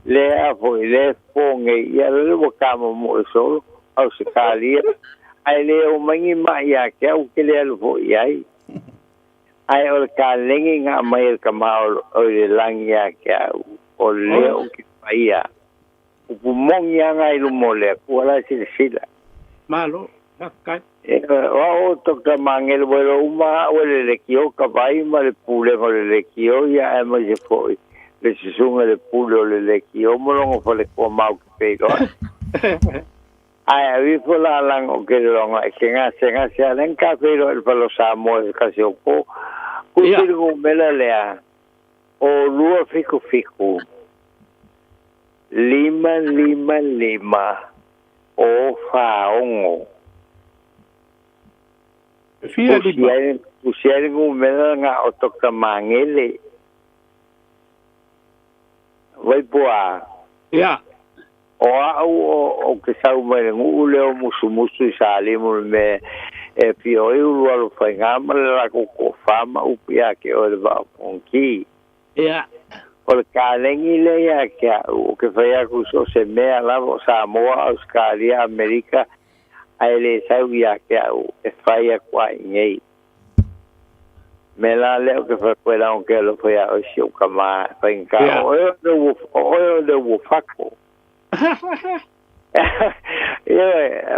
le foi le ponge ia le bocamo mo so au se calia ai le o mangi mai ya que o que le vo ai ai o ka lengi nga mai ka mau o le langia que o le o que paia o pumongia nga i lo mole ko la sila
malo kai
o toka mangel welo uma o le kio ka vai ma le pule o le kio ya ma je foi le sunga le pule o le kio mo longo fo le ko mau ke pego ai vi fo la lang o ke longa ke nga se alen ka pero el palo samo ka se o ko ku go mela lea o lua fiku lima o faongo
fia di
usiari ngumela nga o toka mangele vai poa
ia
o que sau mai ngule o musu sali mo me e pio e u lo fa ngama la ko fama u pia ke o va onki
ia
o ka lengi le ya ke o que fa ya ku so se me ala Samoa Australia America ai le sau ya ke o e fa ya kwa ngei me la le que fa kwela on ke lo fa ya o si o kama fa inka o de wo fako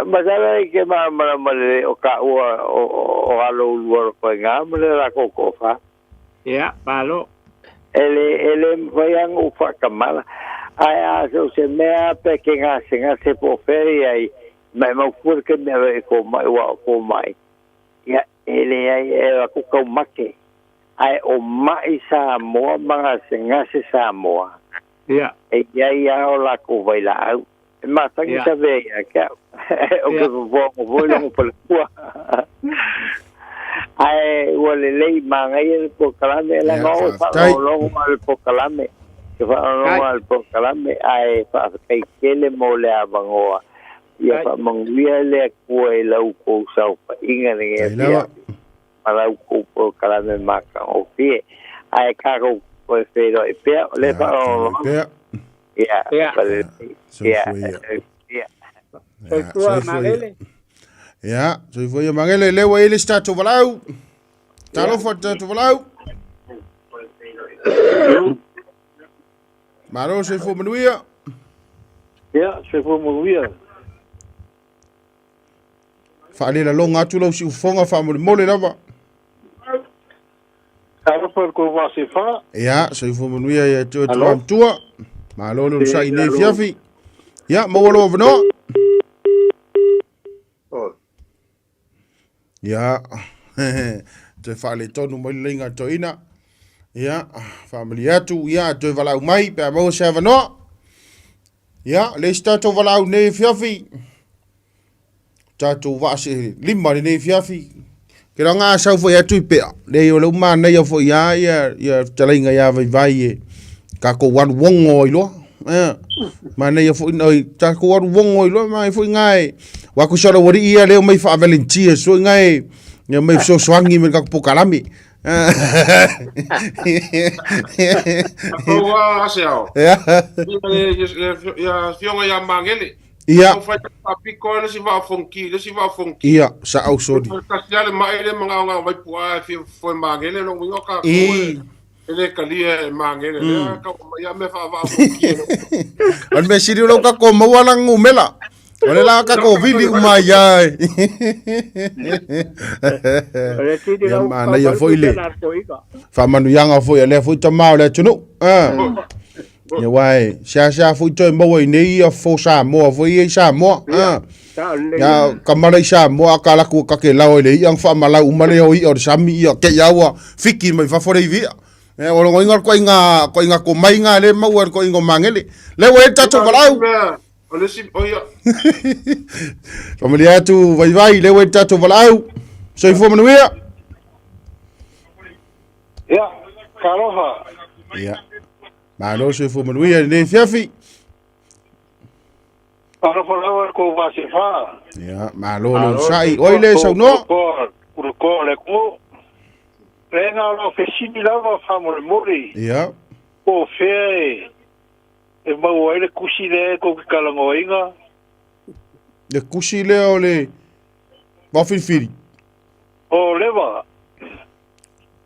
masala ke male o ka o alo luar ko ngam le la ko fa
ia malo
ele vayang o fa kamala ai so se me pe ke nga se po feri ai mai mo fur ke me ko mai ya ele ai ko make ai o mai sa mo manga se sa mo
ia
ya o la ko vai la ma sa que sabe que o que vou não por tua ai o le manga e po kalame la no fa lo mal po kalame que fa no mal po kalame ai fa que le mole abangoa ia fa manguia le ko e la ko sa pa inga ne para o po kalame maka o pie ai ka ko pues pero le para ya
soy tu Magele
ya soy foi Magele le wa ele sta to valau talo fo to valau maro soy fo menuia
ya soy fo menuia
fa le la longa tu lo si fonga fa mo le lava ya soy fo menuia ya to tua malo lo sai ne fiafi ya mo lo vno ya te fale tonu mo linga to ina ya family atu ya to vala mai pe mo se vno ya le sta to vala ne fiafi tatu va se lima ne fiafi ke nga sa fo ya tu pe le yo lo ma ne yo fo ya talinga ya vai ka ko wan wongo ilo mana ia fo noi ta ko wan wongo ilo mai fo ngai wa ku sora wori ia le mai fa valentia so ngai ia mai so swangi me ka pokalami
Awa aseo ya fionga ya mangele
ia
fa pico le si va fonki
ia sa au sodi
ka siale mai le manga vai pua fo mangele no ngoka ele kalia mangele ka ya me fa va
an me siri lo ka ko mawala ngumela ole la ka ko vili mai ai ya mana ya foile fa manu yanga fo ya le fo tama le tunu ya wai sha fo to mo nei ya fo sa mo fo ye sa mo ya kamara sa mo akala ku ka ke lao le yang fa mala umale o sami ya ke ya wa fiki mai fa fo le vi o lo inga ko inga ko mai nga le mau ko inga mangele le we tato valau
o le si o ia
familia tu vai le we tato valau so ifo manuia
ya karoha
ya ma lo so ifo manuia le fiafi
para falar com você fa
ya ma lo sai oi le so no
ko le ko Renga lo fesini lava famole mori.
ya
O fe e mau ele kusile ko kalango inga.
le kusi le o le va fili
O leva.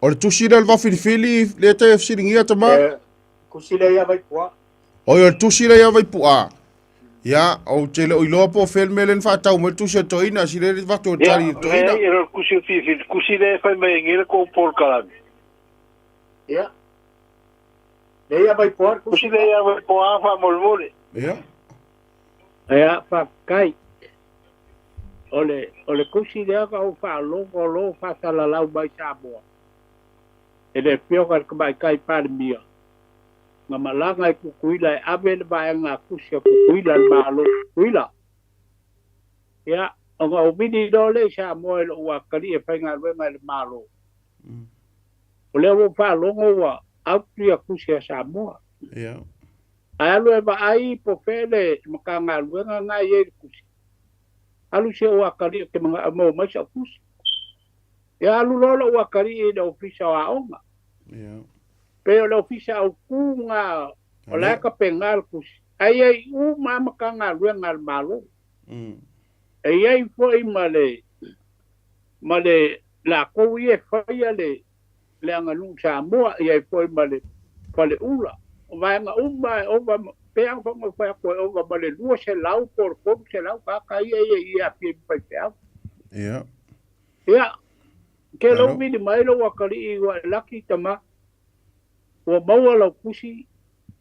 o le tusi le va fili le te siringia ta ma
kusile ia vai pua
o le tusi le vai pua ya o te le ilo po felmelen fa tau mo tusi to ina si le va to tari to ina
Ya, era kusile fa me ngire ko por kalan.
ia le ia vai pua
Kusile ya va po afa molmole.
ya
Ea pakai. Ole kusi dea ka o fa longo lo fa sala lau mai Samoa. Ele pio ka mai kai par mia. Nga malanga i kukuila e ave le bai nga kusi kukuila le malo. Kuila. Ya, nga o mini do le Samoa e lo ua kari e whainga ruenga le malo. O le o fa longo wa autu ya kusi a Samoa.
ya
Alu e ba ai po fele makanga luenga nga ye kusi. Alu se o akari ke mga mo mai sa kusi. Ya alu lolo o akari e da ofisa wa onga.
ya
Pero la ofisa o kunga o la ka pengal kusi. Ai u mama kanga luenga al malo. Ai foi male la ko ye foi le anga lu sa mo ai foi male ula. Vai nga uma peang fa mo fa ko o ba le lu se lau por ko se lau ka ia pi pa peang
ya
ya ke lo mi mai lo wa kali wa laki tama o mau lo kusi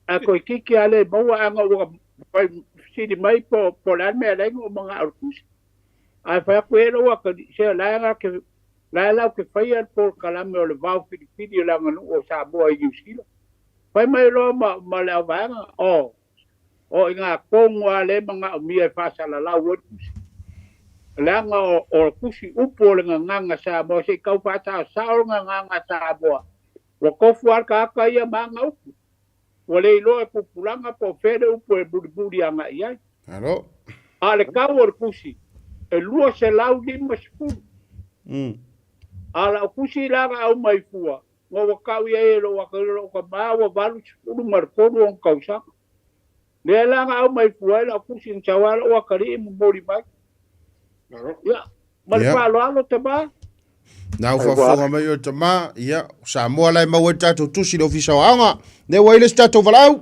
a ko kiki ale mau anga o fa si di mai po la me le mo nga kusi a fa ko lo wa kali se la nga ke la ke fa ia por kala me o le va fi la nga o sa bo ai usilo Pai mai lo ma le avanga o inga kongwa le mga umia fasa la la wot la nga o kusi upo le nga sa mo se kau fasa sa nga sa bo lo ko fuar ka ia manga upu o le lo e populanga po fere upo e budi anga ia
alo
ale ka o kusi e luo se lau di maspu ala kusi la ga au mai fua ngo ka ia lo wa ka ba wa balu ulu marko on kausa le la nga mai fuai la kusi chawal wa kari mo mori mai ya mal pa lo te ba
na fa fonga mai o tama ya sa mo la ma weta to tusi lo fisa anga de wile sta to valau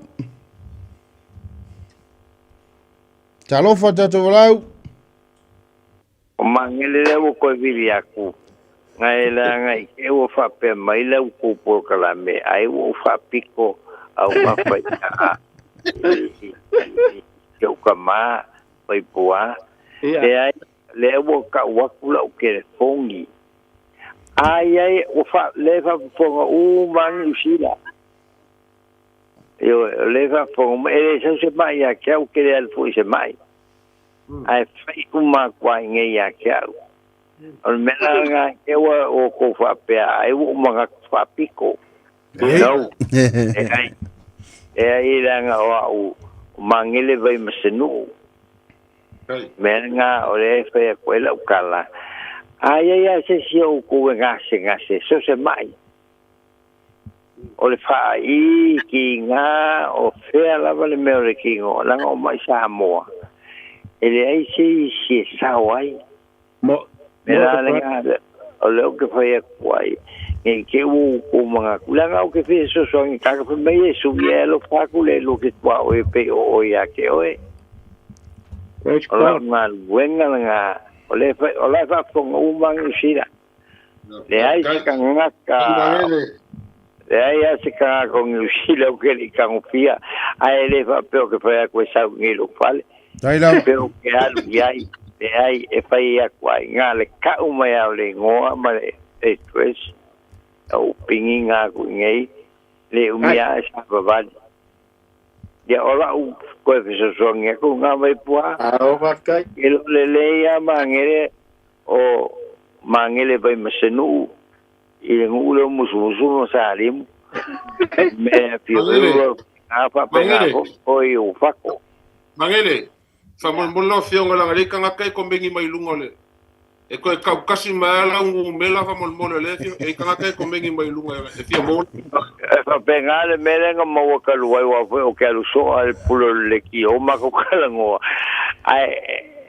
talo fa to valau
o mangele le ko viriaku ngai la ngai e o fa pe mai le ko por kala me ai o fa piko au ma pai eu kama pai poa le o ka wa kula o ke fongi ai o fa le fa fonga u man usila eu le fa fonga e se mai ya ke o ke el foi se mai ai fai uma kwa ngai ya ke o mena nga e o ko fa pe ai o mga fa piko no ai la nga o mangele vai masenu mena nga o le fe ko la kala ai se si o ko nga se so se mai o le fa i ki nga o fe la vale me o ki ngo la ngo mai sa mo ele ai se sa wai mo Mera nga o leo ke fai kwai e ke u ko mga kulanga o ke fe so ngi ka ke me su ye lo fa ku le lo ke kwa o pe o ya ke o e o la mal wenga nga o le fa o la fa ko u mang shira le ai ka nga ka le ai se ka ko ngi shila o ke li ka ngofia ai le fa pe o ke fa ko sa ngi lo fale
dai la
pe o ke al yai ai e fai a kwai ngā le ka umai au le ngoa ma le e tues au pingi ngā ku ngei le umia sa baba ya ora u ko e so so nge ku nga mai pua
Aro kai.
le ya mangere o mangele bai masenu i ngulo musu sa lim me piolo apa penga o i u fako
Mangele, whamulmulo whionga langa reka ngakai ko mengi mai lunga le. E koe kau kasi mai ala ungu mela whamulmulo le, e ka ngakai ko mengi mai lunga e whia mōna.
e penga le merenga maua kaluai wa o ke alu so al pulo le ki o mako kalangoa. Ai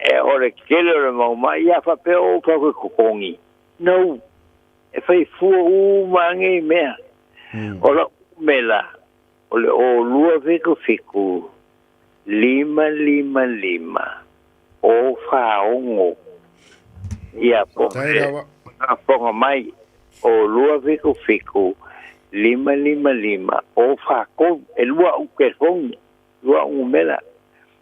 e ore kele le mau mai ia whape o whako kukongi. No, e whai fua u mangi mea. Ola mela, ole o lua fiku. 555 o whaongo ia po a ponga mai o lua fiku 555 o whako e lua u kelfongi lua u mela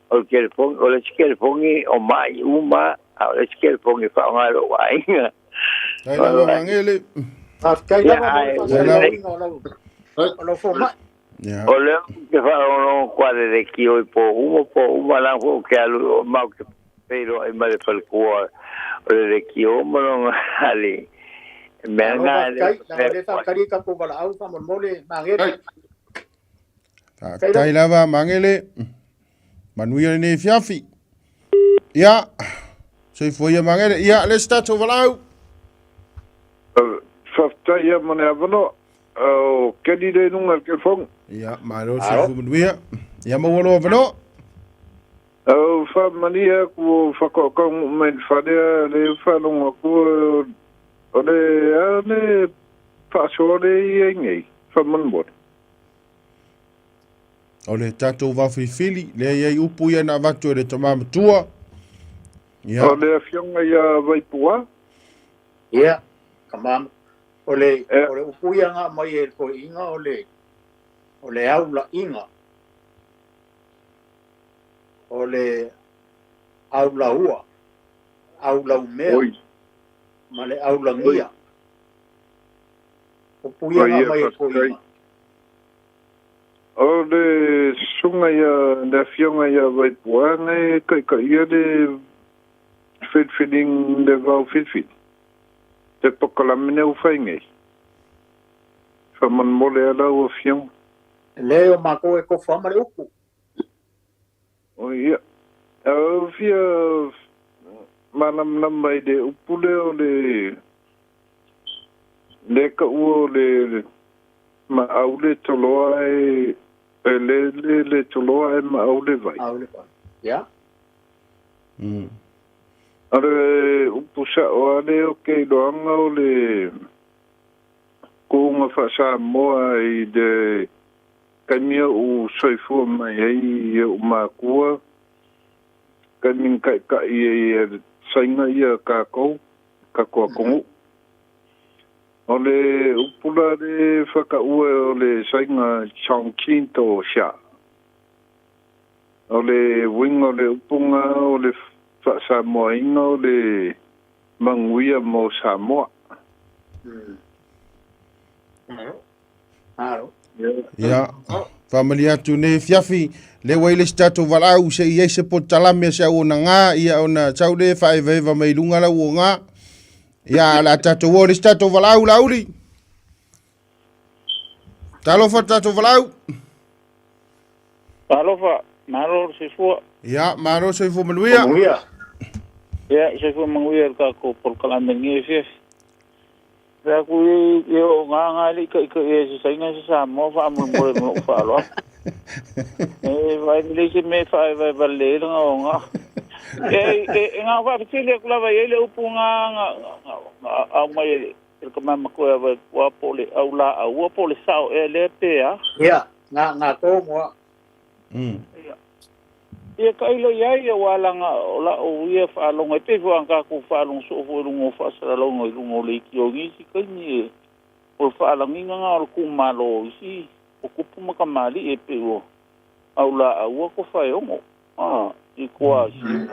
o kelfongi o le kelfongi o mai uma o le kelfongi whaongaro wa inga
Tai rawa mangele
Kai lava o forma.
O leo ke whaono kuare de ki oi po uma lang po ke alu mau ke pero ai male falkua o le ki o mono ali menga
le ta kari ka ko bala au fa mole mangere.
Tai lava mangele manuia ne fiafi ia soi foi mangele ia le stato valau
Fafta ia mone avano o kedi de nunga ke fong
ia maro soi foi manuia ia mo wolo vano
o fa mania ku fa ko ko men fa de le fa no ku o de ane fa so de yengi fa man bot
o le tatou wawhifili le iai upu ia na watu e le tamama tua ia
o le fionga ia vaipua
Ia, kamam. Ole upu ia nga mai e ko inga ole aula inga. Ole aula ua. Aula umea. Ma le aula ngia. Upu ia nga mai e ko inga.
o le sunga ia le fionga ia vaipua ne ka ia de fitting de vau fit te pokola mene u whaingai. Whaman mole ala ua whiong.
Leo mako e ko whamare uku.
O ia. Au whia manam namai de upule o le ka ua o le ma aule toloa e le toloa e ma aule vai.
Aule vai. Ia.
Are upusa o ale o kei doanga o le kunga whasa moa i de kaimia u soifua mai hei u mākua kaimin kai e sainga ia kākou kākua kongu o le upula le whakaue o le sainga Chongqing to Sha o le winga o le upunga o le Samoa inga o le manguia mo Samoa.
ia famili atu ne fiafi le waile stato valau se ia se potalame se ona nga ia ona saude fai veva mai lunga la uonga ia la tato wo le stato valau lauri talofa tato valau
Talofa maro se fua
ia maro se fo manuia
ya se fua manguia ka ko por kalanda ngi fes ya ku yo nga li ka e se sainga se sa mo fa mo mo fa lo vai le se me fa va le nga nga va pile kula va ele upunga a mai ka mama ko va wa pole au la au pole sao ele pe
ya nga ko mo ia kailo ia walanga ola o ia fa longa te fu anga ku fa long so fu lungo fa sa longo lungo le ki o gi si kani o fa la minga nga ku malo si o ku puma ka mali e pe o aula au ko fa yo i kwa si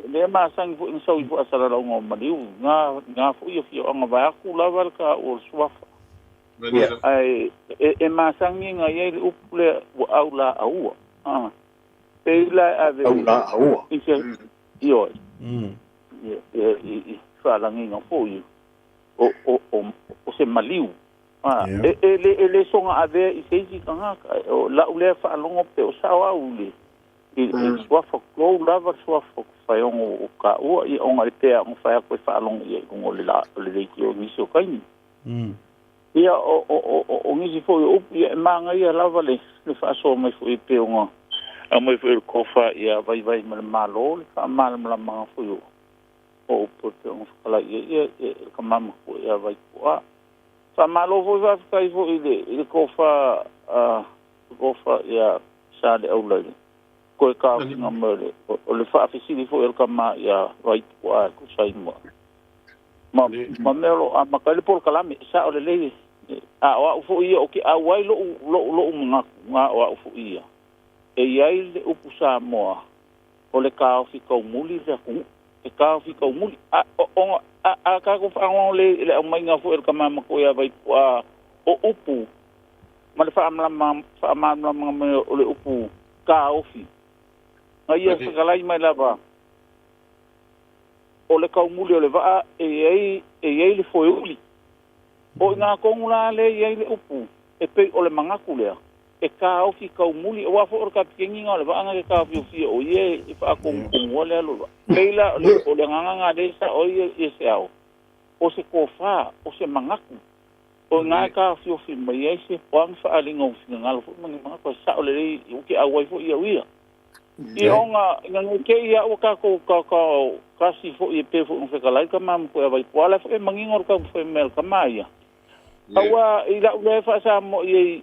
le ma sang fu in so fu sa longo mali nga fu ia fi anga ba ku la val ka o swafa
ai e masangi nga ye uple au la au pe la ave
au la au
io fa la ngi nga fo io o se maliu ele songa ave i se ji kanga o la ule fa longo pe o sawa ule i swa fo lo lava swa fo fa yongo o ka o i onga le pe o fa ko fa longo i ngo le la le ki o mi so kaini ia o ngisi fo o ia manga ia lava le fa so mai fo i pe onga a mai fo ko fa ia vai mal malo le fa mal manga fo yo o pote on fala ia ka mama ko ia vai ko fa malo fo va kai fo ile ko fa ia sa de aula ko ka nga mole o le fa fisili fo el kama ia vai ko sai mo ma melo a makale por kalame sa o le a wa fo ia o ki a wai lo nga wa fo ia e ai le upusa mo o le ka fi ko muli le ku e ka fi ko muli a ka ko fa ngol le o mai nga fo el kama ko ia vai o upu ma le fa amla o le upu ka ofi ai e kalai mai lava o le kaumuli o le vaa e ai le foeuli o ngā kongula le e ai le upu e pe o le mangaku lea e ka ofi kaumuli o wafo o ka pikengi ngā le vaa ngā ke ka ofi o ie e wha kongua le aloa leila o le nganga le sa o ie e se au o se kofa o se mangaku o ngā ka ofi mai e se poang wha alinga o finga ngalo fo mangi mangaku sa o le rei uke au waifo ia uia I onga ngang ke ia o ka kasi fo I pe fo fe kala ka mam ko vai poala fo mangingor ka fo mel ka maia awa I la ule fa sa mo I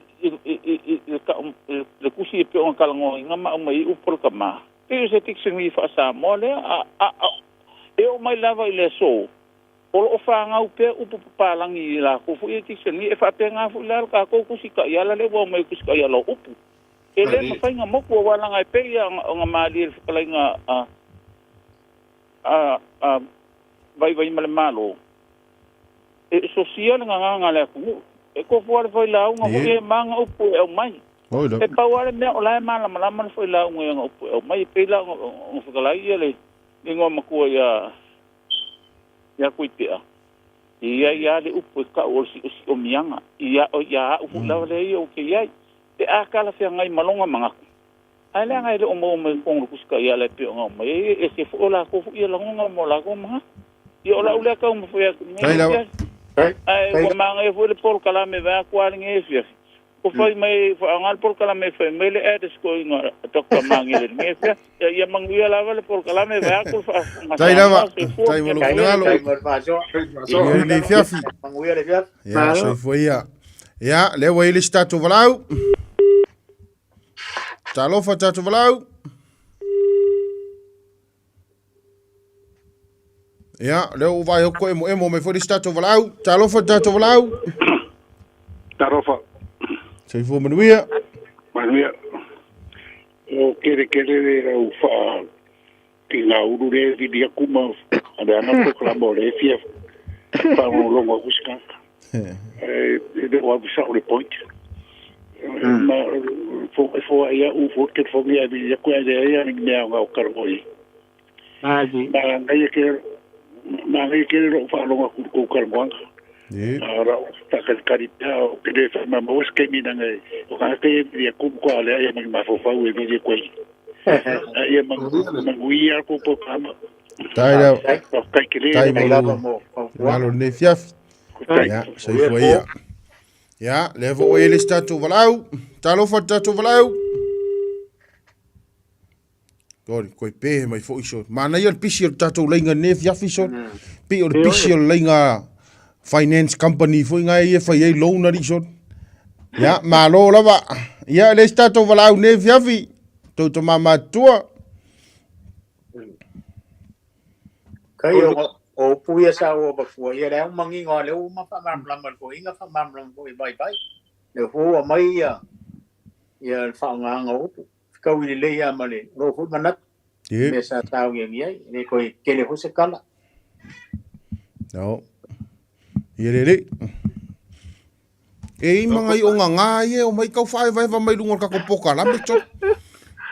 le kusi pe on kala ngo ngama mai upol ka ma pe se tik singi fa sa mo le e o mai lava ile so o fa nga upe upu palangi la ko fo I tik singi e fa pe nga fo la ka ko kusi ka ia la le bo mai kusi ka ia lo upu ele ma fai nga moku wala ngai pe ia nga mali kala nga vai male malo e social nga le ku e ko fuar foi la nga e manga upu e mai e pa wala me ola mala mala foi la nga upu e mai pe la nga kala ia le ngo maku ya kuitea ia le upu ka o si o mianga ia upu la le o ke ia te akala fia ngai malonga mangaku ai la ngai le o mo kong kuska ia le pe nga mai e se fo la ko ia la nga mo la ko ma I ola ule ka mo fo ia ai ko manga e fo le por kala me va ko ali nge fia ko foi mai fo angal por kala me foi me le e sko nga dokta mangi le nge fia ia mangi la va le por kala me va ko fa
tai lava tai mo lo ngalo le fiafi
mangi le fiafi
ya so fo ia ya le wai le statu valau talofa tatu valau ya le o vai ko emo me foi statu valau talofa tatu valau
tarofa
sei fo manuia
o kere le o fa ki nga uru le di dia kuma ada na ko la mole fia pa un longo busca de o bisa o le point ma fo ia o fo que fo ia bi ya ko ia ni nga o karoi ma ngai ke ro fa longo ko karoi ara ta karita o que de ma mo es que mi ngai o ka ke dia ku ko ale ia ma fo fa o bi ko ia manguia ko po kama
tai
la
mo malo ne fiaf ya sei fo ia ya levo o ele statu valau talofa tatu valau Gori, koi pe mai fo iso. Mana ia pisi o tatu lenga ne fiafi so. Pe o pisi o lenga finance company fo nga ia fa ia loan ari so. Ya, malo lava. Ya le statu valau ne fiafi. To mama tua.
Kai o puia sa o ba fu ia le mangi ngo le o ma fa mam lam ko inga fa mam lam ko bai le ho mai ia fa nga ngo kau ni le ia male ro fu manat me sa tau ngi ai ni ko ke le ho se kala
no ia le E mga i o nganga ye o mai kau fai vai mai lungo ka kopoka la me chok.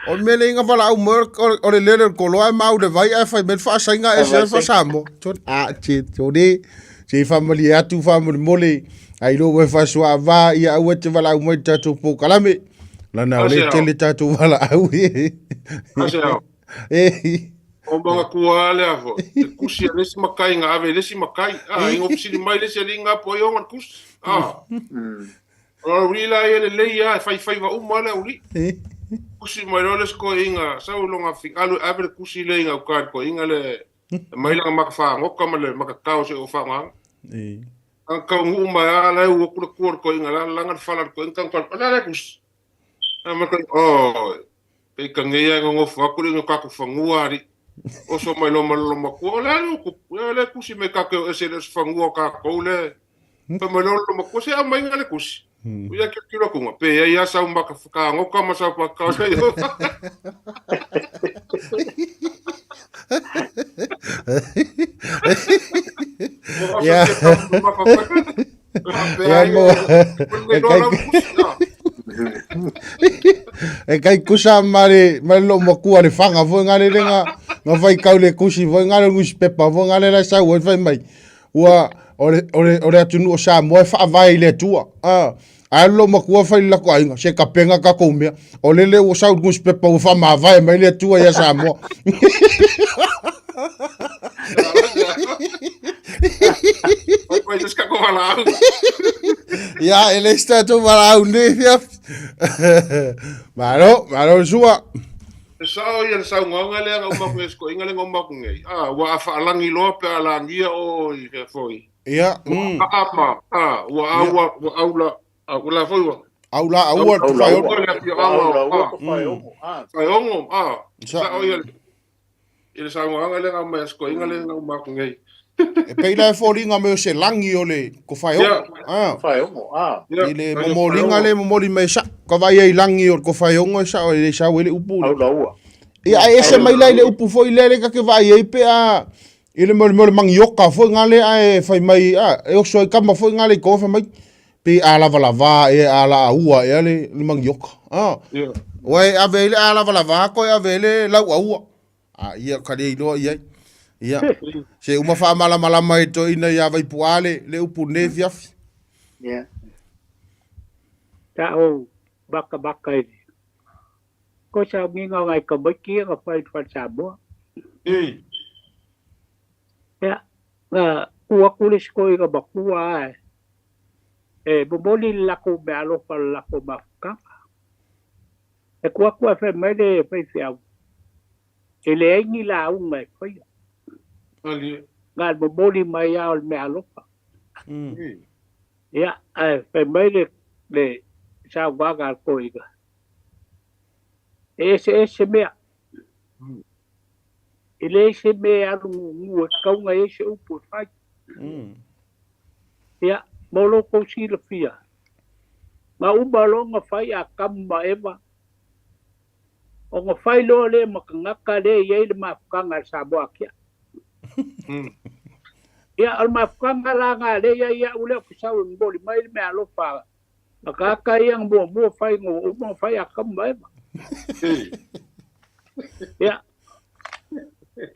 O mele inga vala au mer o le lele ko loa mau de vai e fai met fa sainga e se fa samo. Chot a che chode se family atu family mole ai lo we fa swa va ia au te vala au mai tatu poka la me. La na le tele tatu vala au ye.
O mga kua le afo. Te kusi a lesi makai nga ave lesi makai. Ingo pisiri mai lesi a linga po i ongan kus. O rila e le leia fai wa umale uli. Kusi mai lo les ko inga sau longa fik alu ave kusi le inga ukad ko inga le mai langa maka ngoka male maka tau se o whaanga. Ang kau ngu mai ala u kula kuor ko inga langa falar ko inga kau ala le kus. Maka pe kangeia ngo fakuri ngo kaku fanguari. O so mai loma ko la le kusi me ka ke ese les fangua ka ko le pe mai loma ko se mai ngale kusi u ya ke kilo ko pe ya sa umba ka ngo ka ma sa pa ka se yo
ya ya mo e kai kusa mare lo mo ku ale fanga vo ngale lenga nga vai kaule kusi vo ngale ngus pepa vo ngale la sa wo vai mai wa ore atunu o sa mo fa vai le tua lo mo ku fa la ko ainga se ka penga ka ko me o le o sa ngus pepa o fa ma vai mai le tua ya sa mo ya ele está to para un día malo sua
sao ia sao ngonga le nga uma ko inga le ngomba ku ngai wa fa langi lo pe ala ngia o i foi
ya
apa wa aula aula foi wa
aula fai
ongo sao ia ele sao ngonga le nga uma ko inga le ngomba ku ngai
e peila e foringa me se langi ole ko fai
ongo
ile momolinga le momoli me sa ko vai e langi o ko fai ongo sa o le sa ele upu ia ese mai lai le upu foi le ka ke vai e pe ile mo mangioka foi ngale ai fai mai e o so kama foi ngale ko fai mai pe ala lava e ala ua e le mangioka wai avele ala lava ko avele la ua ia ka le do ia ia se uma fa mala mai to ina ia vai puale le upu ne fiafi
ia
ta o baka ko sa minga ngai ka baki ka fai sa bo ya ua kulis ko i ka bakua boboli la ko balo pa la ko baka kua fe mele fai fiau ele ngi la un mai fai ngal boboli mai al me alopa ya fe mele le sa vaga ko i ka ese mea ele ese mea ngu kaunga ese upo fai ya molo ko sila fia ma ubalo nga fai a kamba eva o nga fai lo le makangaka le ye le mafkanga sabo akia ya al mafkanga la nga le ya ule kusau mboli mai me alopa makaka yang bo fai ngo fai a kamba eva ya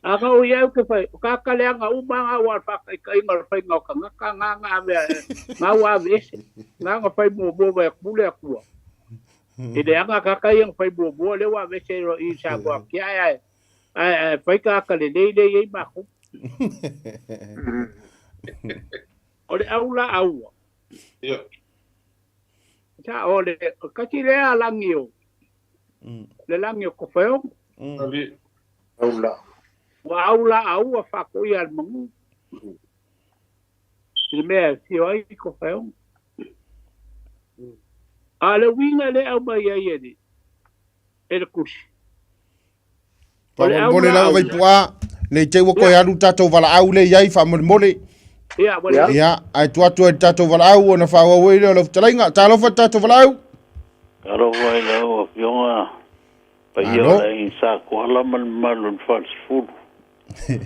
aga o ia ke fai ka ka le nga umanga wa fa ka inga fai nga ka nga me nga wa vese nga fai mo ba kule ku ide anga ka yang fai bo le wa vese ro i sa bo ki ai fai ka le i ma ku ole aula
ya
ja ole ka ti le alangio le langio ko fai
aula
wa aula fa ko ia mangu me si oi ko fai ale winga le au mai ai ni ele kusi
Mole la vai pua le te wo ko ya luta to vala au le yai fa mole ya ai tu tato vala au na fa wa le lo tlainga ta lo fa tato vala au
alo vai la o pionga pa yo in sa ko la man fast food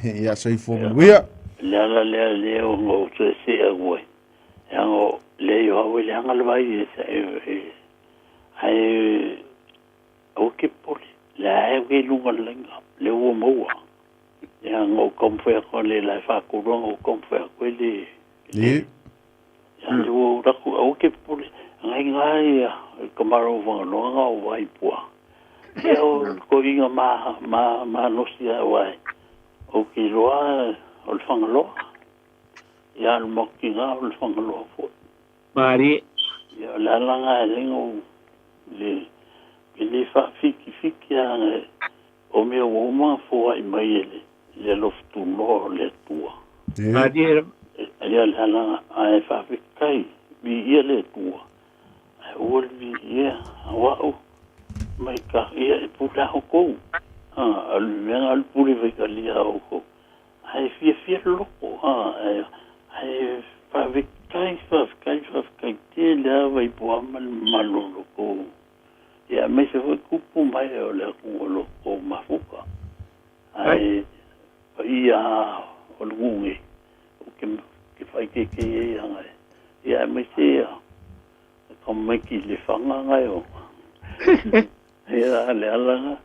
ya sei fo ya
le o ngo se se agoi yango
le yo le angal vai ai o ke pole la e ke lunga lenga le o mo ya ngo komfe ko le la fa ku ro komfe ko le
Ye.
ya le ra ku o ke pole ngai ko maro vo no nga o vai po ya ko inga ma no sia wai o ki loa o le whangaloa. Ia al moki ngā o le whangaloa fo.
Mari.
Ia la langa e lengo le wha fiki anga o mea woma fo ai mai ele. Le loftu no le tua.
Mari.
Ia la langa ai wha fikai vi ia le tua. Ai ol vi ia awao. Mai ka ia e puta hoko. Al menga al puri vekalia hoko. Ai fia loko. Ai fa vikai te le vai po malolo ko. Ya me se foi kupu mai o le ko loko mafuka. Ai ia o lungi. O ke fai ke ia ngai. Ya me se como que le fanga ngai o. Ya le ala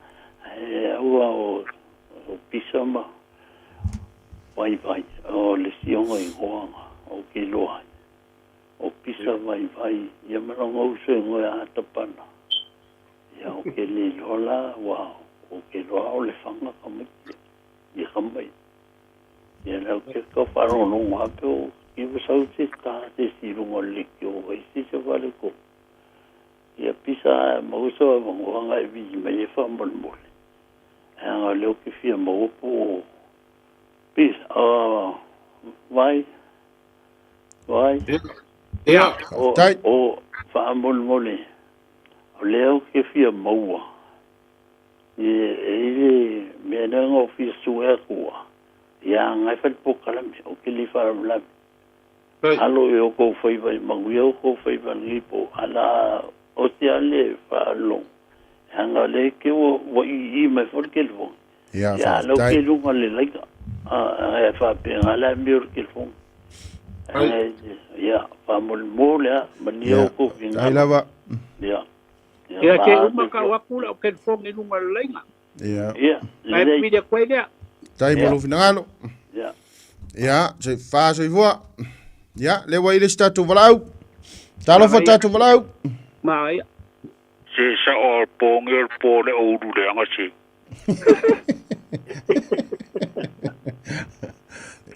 o pisama. Vai, o le sionga i hoanga, o ke loa. O pisa vai, ia maranga uso e ngoe a tapana. Ia o ke le lola, o ke loa o le whanga kamaki. Ia kamai. Ia leo ke ka wharono ngape o iwa sau te tāte sirunga leki o vai si se wale ko. Ia pisa mauso e wangoanga e viji mai e whamolmole. Anga leo ke fia maupo o Peace. Vai.
Yeah.
O famol mole. O leo ke fia maua. E me nango fi suea kua. Ya ngai fa pokala me o ke li fa bla. Alo yo ko foi vai manguio ko foi vai lipo ala o te ale fa long. Anga le ke o i me for ke lo. Ya lo ke lu ngale like fa penga la mir kilfon ya fa mola manio ko vinga
ai lava
ya
ke umaka wakula o kilfon ni lunga lenga
ya
ai mi de kwele
tai molo finalo ya se fa so ivoa ya le wa ile statu valau talo fa tatu valau
mai
se sa o pongel pole o du de anga se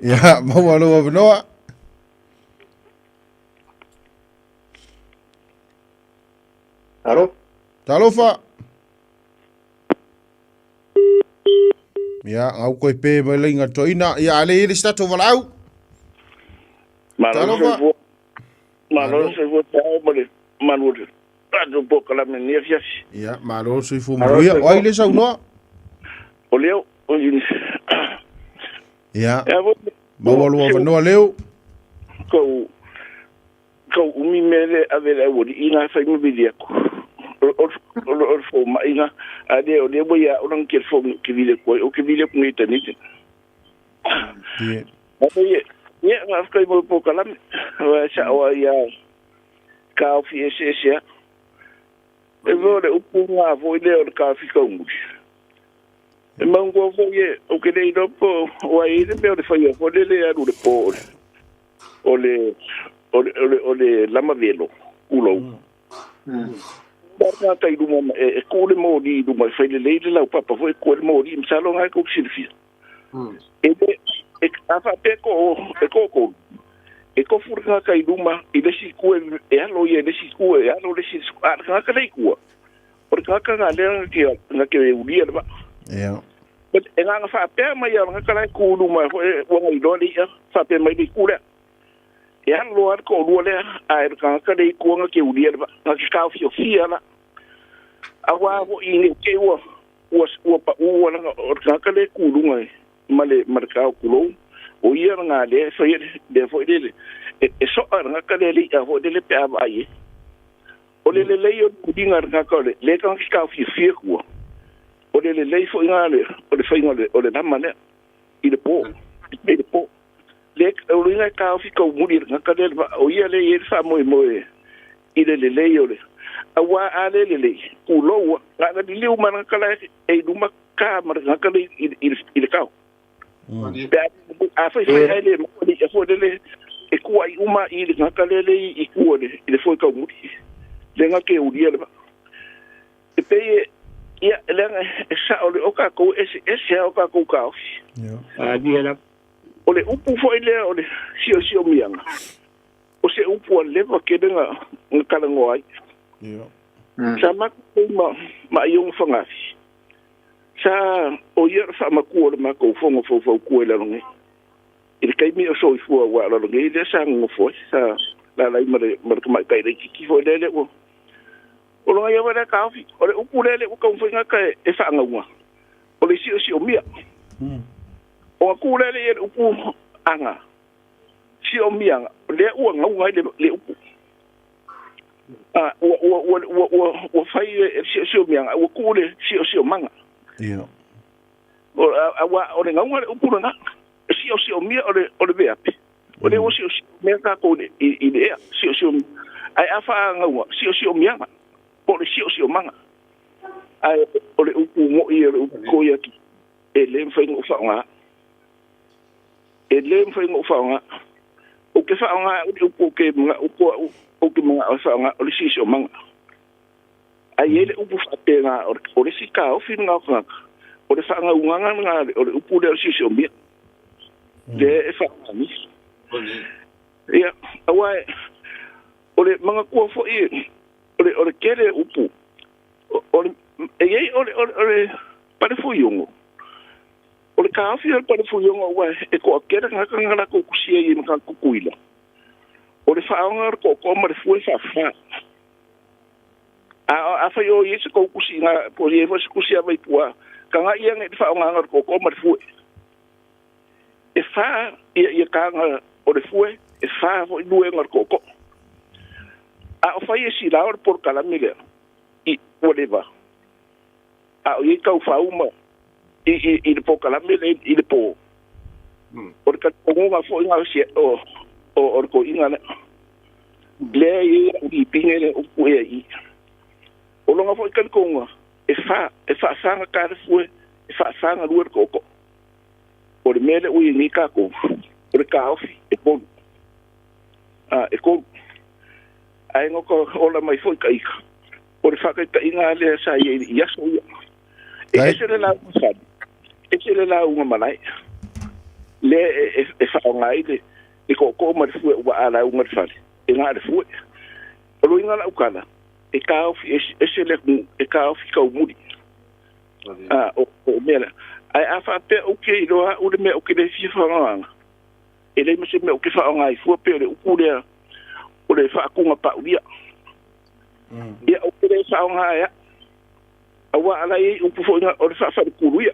Ya, mau alo benoa.
Alo?
Talofa. Ya, ngau koe pē mai linga toina. Ya, ale ili stato walau.
Talofa. Malo se vo tau mole. Manude. Ado boka la menia fiasi.
Ya, malo se fu muia. O ile sa unoa.
O leo, o yini.
Ya. Mau alo benoa leo.
Ko umi mele avela wodi ina fa mi bidia ko o fo ma ina ade o de boya o non kel fo ki vile ko o ki vile ko ni tanite
ye
ye ma fa ko po kala wa sa wa ya ka fi ese e vole o punga vo ile o ka fi ko mu e mango vo ye o ke dei dopo wa ile be o de fa yo vo de le aru de po ole lama velo ulo barka tai duma e kule modi duma fele leile la papa foi kule modi msalo ngai ko silfia e afa peko e ko furka kai duma ile si ku e alo ye le si ku e alo le si ka ka le ku por ka ka le ke ulia ba but e nga fa pe ma ya nga ka ku duma wo ngai do li fa pe mai di ku ya lo ko lo le ai ka dei ko nga ke udia ba nga ka fia la awa wo ini ke wo pa wo nga ka le ku lu ngai male marka ku lo o ia nga le so ye de fo de e so nga ka le ya ho de le pe ba ye o le yo ku dinga nga ka le ka fia ku o le fo nga le o le fa nga le o le na mane i de po le uringa ka fi ko mudir ngaka le o ia le ye fa mo ile le ole awa ale le ku lo ngaka di liu man kala e duma ka mar ngaka ile ka a fa ile mo di fo le e ku ai uma ile ngaka le i ku ile fo ka mudi le ngaka e udia le e pe ia le sa ole o ka ko ese o ka ko ka
a dia
ole upu foi le ole sio mianga o se upu le va ke denga ngala ngoi sama ma yung fanga sa o yer fa ma ku ma ko fongo fo ku le ngi il kai mi so fu wa lo ngi le sa ngo fo sa la ma kai de ki fo le o lo ya va ka fi ole upu le u ka fo nga e fa nga ole sio mia o ku le upu anga sio mianga le u nga le upu o fai sio mianga o ku le sio manga o le nga upu na sio mia o le beapi o le sio mia ka ko le idea sio ai afa nga sio mianga o le sio manga ai o le upu mo i le upu ko ya ki e le fai ngo fa nga ele foi ngo faunga o ke faunga o ke mga o ke mga faunga o le sisio manga ai ele upu fatenga o le sika o finga nga o le faunga unga nga o le upu le sisio mia le faunga ni ya awai o le mga ko fo i o le kere upu o le o le pare fo yongo o le kafi al pare fuionga wa e ko akera ngaka ngala ko kusia i maka kukuila o le faonga ko mare fue fa a fa yo yese ko kusinga po ye fo kusia vai pua kanga ia nge faonga ko mare fue e fa ia kanga o le fue e fa fo due ngar ko a o fa yesi laor por kala mile i whatever a o ye ka fauma i le po kala mele i le po o ka nga fo nga se o ko inga le i pingere o ko i o longa fo ka ko nga e fa sanga ka le fu e fa sanga lu ko o le mele o ni ka ko o le ka ofi e po e ko ai ngo ko ola mai fo ka i o le fa ka inga le sa ya so e se le la sa e se le la unha malai le e fa ngai le ko ma fu wa ala unha fale e nga le fu o lo inga la ukala e ka ofi e se le e ka ofi ka umuri o mela ai afa pe o ke lo o le me o ke le fi fa nga e le me se me o ke fa ngai fu pe le u le o le fa ku nga pa ulia ya o ke le fa nga ya awa ala i upu fo nga o le fa ku ya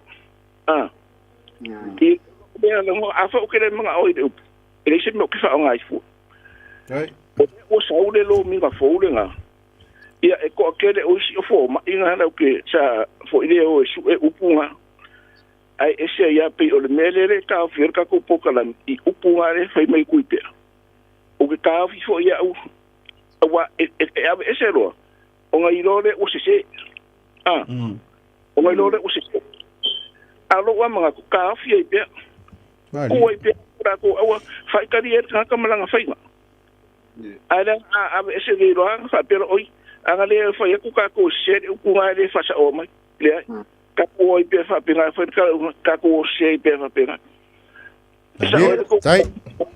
e bea lango afa o kele mga oi de upu ele se me o ke fa nga fu o sa ule lo minga fo ule nga ia e ko kele o si o fo ma inga na ke sa fo ile o su e upu nga ai ese ya pe o le melere ka fier ka ko pokala i upu nga le fa mai kuipe o ke ka fi fo ia u awa ese lo o nga ilole o se o nga ilole o se alo wa mga ka fi e pe ko e pe ko awa fa ka di ka ka malanga fa inga ala a ese de lo fa pero oi anga le fa ya ku ka ko se ku nga le fa sa o mai le ka ko e pe fa pinga fa ka ko se pe fa pinga sai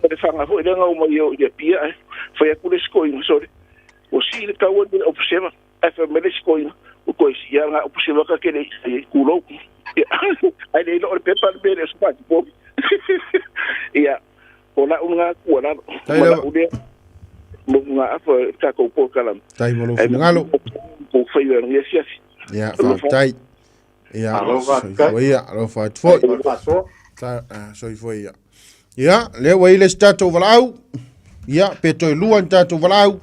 de fa nga fo de nga o mo yo ye pia fa ya ku le sko in so o si le ka wo de observa fa me le sko in o ko si ya nga observa ka ke le ku lo ai le lo pe pa be le spa po ia ona unga ku na ude nga afa ka ko po kala
tai mo lo ngalo
ko fa yo ngi sia
ya fa tai ya alo fa fo ta so foi ya le wai le stato valau ya peto luan tato valau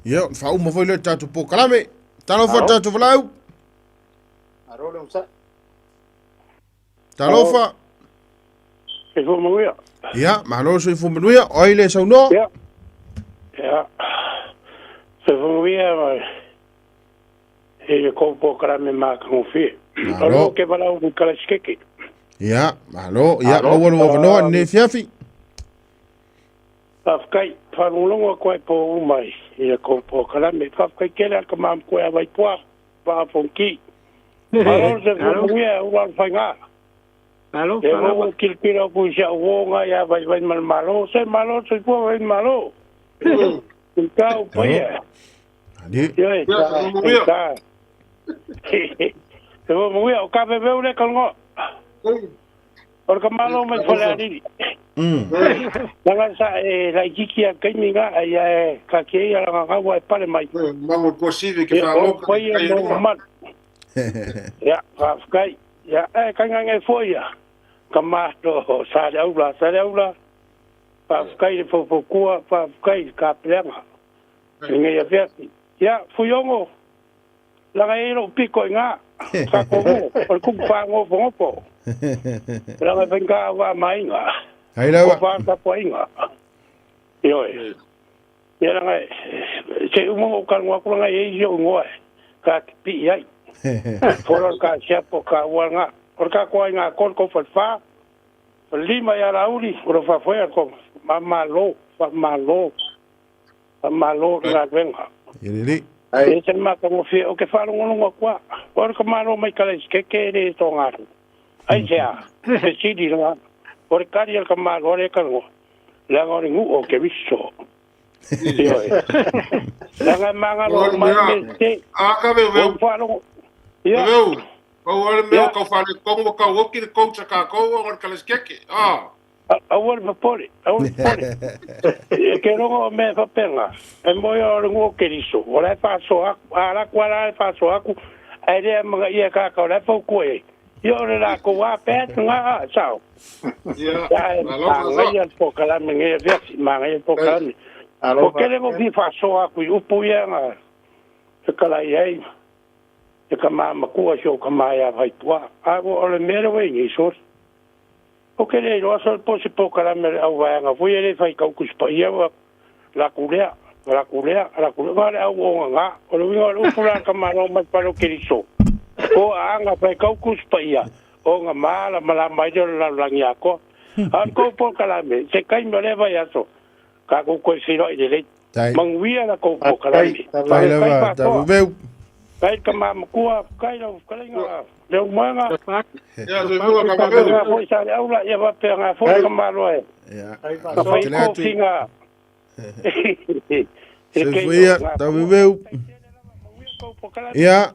ya fa uma foi le tato po kala me talo fa tato valau
arole usa
talo fa
e fo mo ya
Ia, malo so fu manuia, oi le sau no.
Ia. Ia. Se fuia mai. E ko po kara me ma ko fi. Alo ke bala un kala skeke.
Ia, malo, ia, mo no ne fiafi.
Pafkai, whanulonga koe po umai. Ia ko po kara me pafkai kele ka mam koe avai poa. Pa fonki. Alo se fuia uan whainga.
Alo,
e o kilpira ku sia wonga ya vai malo se po vai malo. Kau paia.
Ani.
Ye, ka. Se mo muia o ka bebe ule kalngo. Or ka malo mai fala ni. Langa sa la jikia kaiminga ya ka ke ya la ga wa pale mai.
Mango posible que fa loco.
Paia mo mat. Ya, afkai. Ya, ka ngai foia. Kamato sa aula pafkai fo kua pafkai ka plema ngai ya ya fuyongo la ngai ro piko nga sa ko por ku pa ngo po la ngai venga wa mai nga
ai la wa
pa ka po nga yo ya ngai se mo ka ngo ko ngai yo ngo ka pi ai por ka chapo ka wa nga por ka ko nga kon ko fa lima ya rauli por fa foi ko malo la venga
Yelili
ai se ma ko fi o ke fa ngo kwa por ko malo mai kala ke de to nga ai ja se sidi la por kari el malo re ka ngo la ngo ngu o ke biso la manga lo mai te
ka ve
ya
ko wale me ko fa le ko ka wo ki ko cha ka ko o ka le skeke
awal vapore que no me fa pena en voy a ngo que diso ora paso ala quala paso aku ai ma ia ka ka ora fa ku yo la ko wa pet nga chao ya ya po kala me nge vesi ma nge po kala porque le go vi faso aku upu ya nga se kala ai e kama makua sio kama ya vai tua ago ole mere we ni so o que le ro so po se po kala me au va nga foi ele fai ka ku spa ia la culea vale au nga o lo vingo o pula kama no ma paro que iso o anga fai ka ku spa ia o nga mala mai do la langia ko an ko po kala me se kai me le vai aso ka ku ko siro i le manguia la ko po kala me
vai la va veu
kai kama makua kai lo kalinga le manga
ya se fua ka veu
foi sa aula ia va pega foi kama lo
ya
ka foi ko finga
se fuia ta veu ya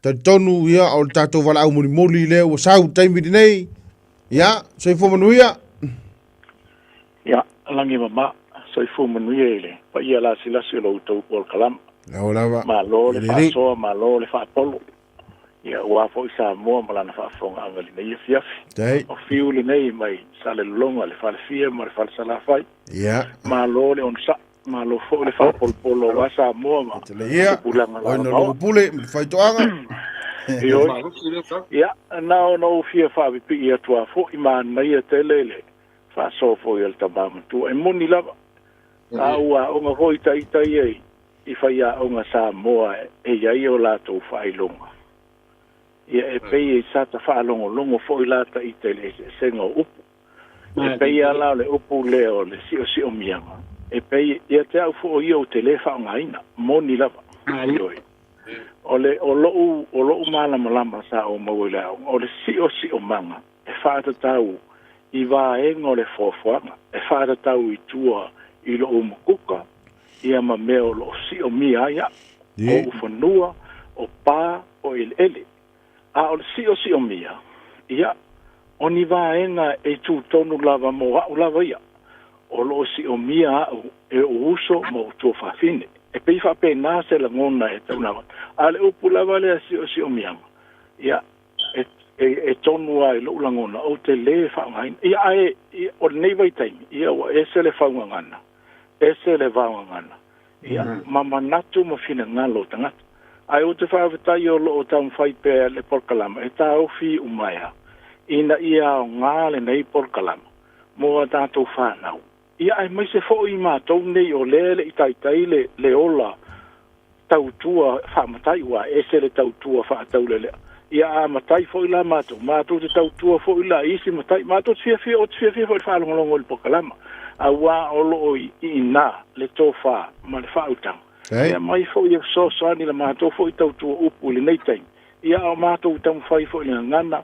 ta tonu ia o tato vala au moli le o sau taimi nei ya se fu manuia
ya langi mama so fu manuia le pa ia la sila lo to por kalam
Laulava.
Malo le faso, malo le fa polo. Ia ua fo isa mo malana fa fonga angali nei fiafi.
Dai.
O fiu le nei mai sale longa le fa fia ma le fa sala fai.
Ia.
Malo le on sa malo fo le fa polo wa sa mo ma.
Ia. O no pule fai toanga.
Ia na no fia fa bi ia tua fo i ma nei telele. Fa so fo il tabam tu e moni lava. Ua o nga hoi tai ai. I whaia o ngā sā moa e iai o lātou whailonga. Ia e pei e sāta whaalongo fo i lāta i te le senga upu. E pei a lao le upu leo le si o mianga. E pei ia te au fo i o te le whaonga ina, moni lava. O lou malama sā o maui leo, o le si o manga, e whaata tau i wāenga o le fōwhanga, e whaata tau i tua i lo o mukuka, ia ma meo lo si o mi aia o ufanua o pā o ele a o si o mia ia o ni vaenga e tu tonu lava mo au lava ia o lo si o mia e o uso mo tu fafine e pei fa pe na se la ngona e tau ale upu lava le si o mia ia e tonu ai lo langona o te le fa ngai ia e o nei vai taimi ia o e se le fa ngana ese le vaangana ia mama natu mo fina ngalo tangata ai o te whaawatai o lo o tau whai pēr le porkalama e tā ofi umaya ina ia o ngāle nei porkalama mo tātou whānau. Ia ai mai se fo i mātou nei o lele i taitai le ola tautua whamatai wa e se le tautua whaatau lele. Ia a matai fo i la mātou. Mātou te tautua fo i la isi matai. Mātou te whiawhia o fo i whaalongolongo i pokalama. A wā o loo i nā le tō wha ma le whautang. Ia mai fo i so soani la mātou fo i tautua upu le nei taimi. Ia o mātou tamu whai fo i le ngana.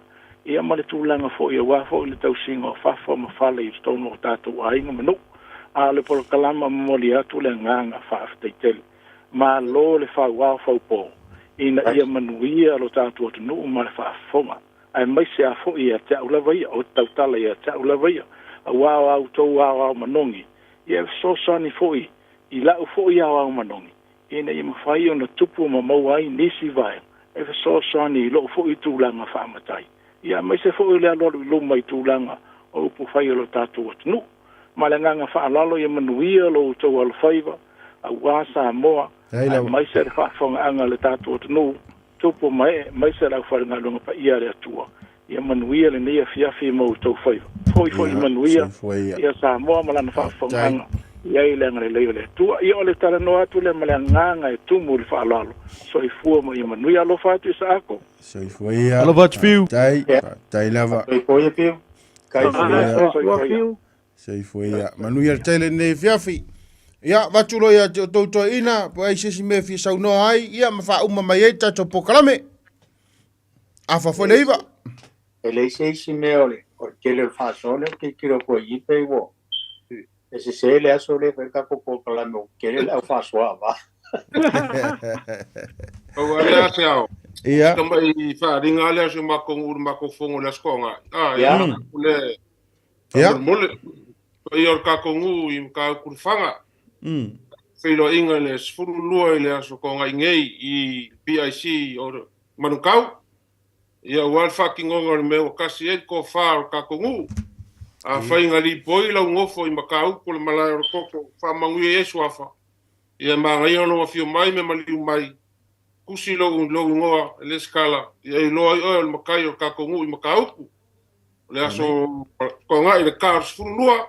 Ia ma le tūlanga fo i a wā fo i le tausinga o whawha ma whale i stono o tātou a inga manu. A le pokalama moli atu le nganga whaaftaitele. Ma lo le whawā whaupo. Ina ia manuia lo tātou atu nuu ma le whaafonga. Ai mai se a fo i a te aulawaia o tautala i a te aulawaia. A wāo au tau wāo manongi. Ia so sani fo i lau fo i au manongi. Ina ia mawhai o na tupu ma mauai nisi vai. E so sani lo fo i tūlanga whaamatai. Ia mai se fo i lea lolo i luma i tūlanga o upu whai o lo tātou atu nuu. Ma le nganga whaalalo ia manuia lo tau alwhaiva. A wāsa moa. Mai se re whaafonga anga le tātou atu nuu. Tupu mai se lau wharinga lunga pa ia le atua. Ia manuia le nia fiafi mo tau whaiva. Foi manuia. Ia sa moa malana whaafonga anga. Ia i lenga le leo le atua. Ia o le tarano atu le male nganga e tumu le whaalalo. So i fua mo ia manuia alo whaatu i sa ako.
So i fua ia.
Alo whaatu fiu.
Tai lava.
Kai fua ia fiu. Kai fua
fiu. So i fua ia. Manuia le tele ne fiafi. Ia watulo ia tautoa ina. Po ai sisi me fi sau noa ai. Ia mawha uma mai e tato pokalame. Afa fo leiva.
E le sisi me ole. O kele whaasole ke kiro ko i pe wo. E se le aso le wheka ko pokalame o kele le au whaasoa wa.
O ale ate au.
Ia.
Tamba i whaaringa le aso makong uru makofongo le askonga.
Ia.
Le.
Ia.
Mole. I or kakongu i ka kurfanga. Whilo inga le sfuru lua i le aso konga i ngei i PIC o manukau. Ia wal fucking onga le meo kasi e ko wha o kakongu. A whainga li poi lau ngofo i makau ko le malai o koko whamangui e esu afa. Ia maa ngai ono wafio mai me maliu mai. Kusi logu ngoa le skala. Ia i loa i oe le makai o kakongu i makauku. Le aso konga i le kaa sfuru lua.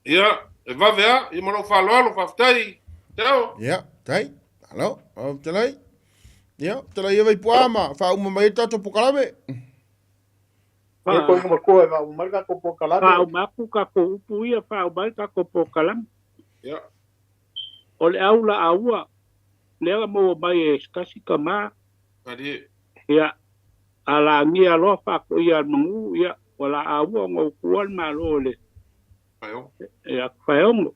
Ia, e vavea, i mano whaloalo, whaftai. Teo.
Ia, tai. Alo, talai. Ia, talai ewa i puama. Whauma mai tato pokalame.
E ko inga makua e wau marga ko pokalame.
Whau maku ka ko upu ia whau mai ka ko pokalame.
Ia.
O le aula aua. Lea mo mai e skasi ka maa.
Adi.
Ia. Ala ngia loa whako ia mangu. Ia. Wala aua ngau kuan maa lo le. Ia whaiongo.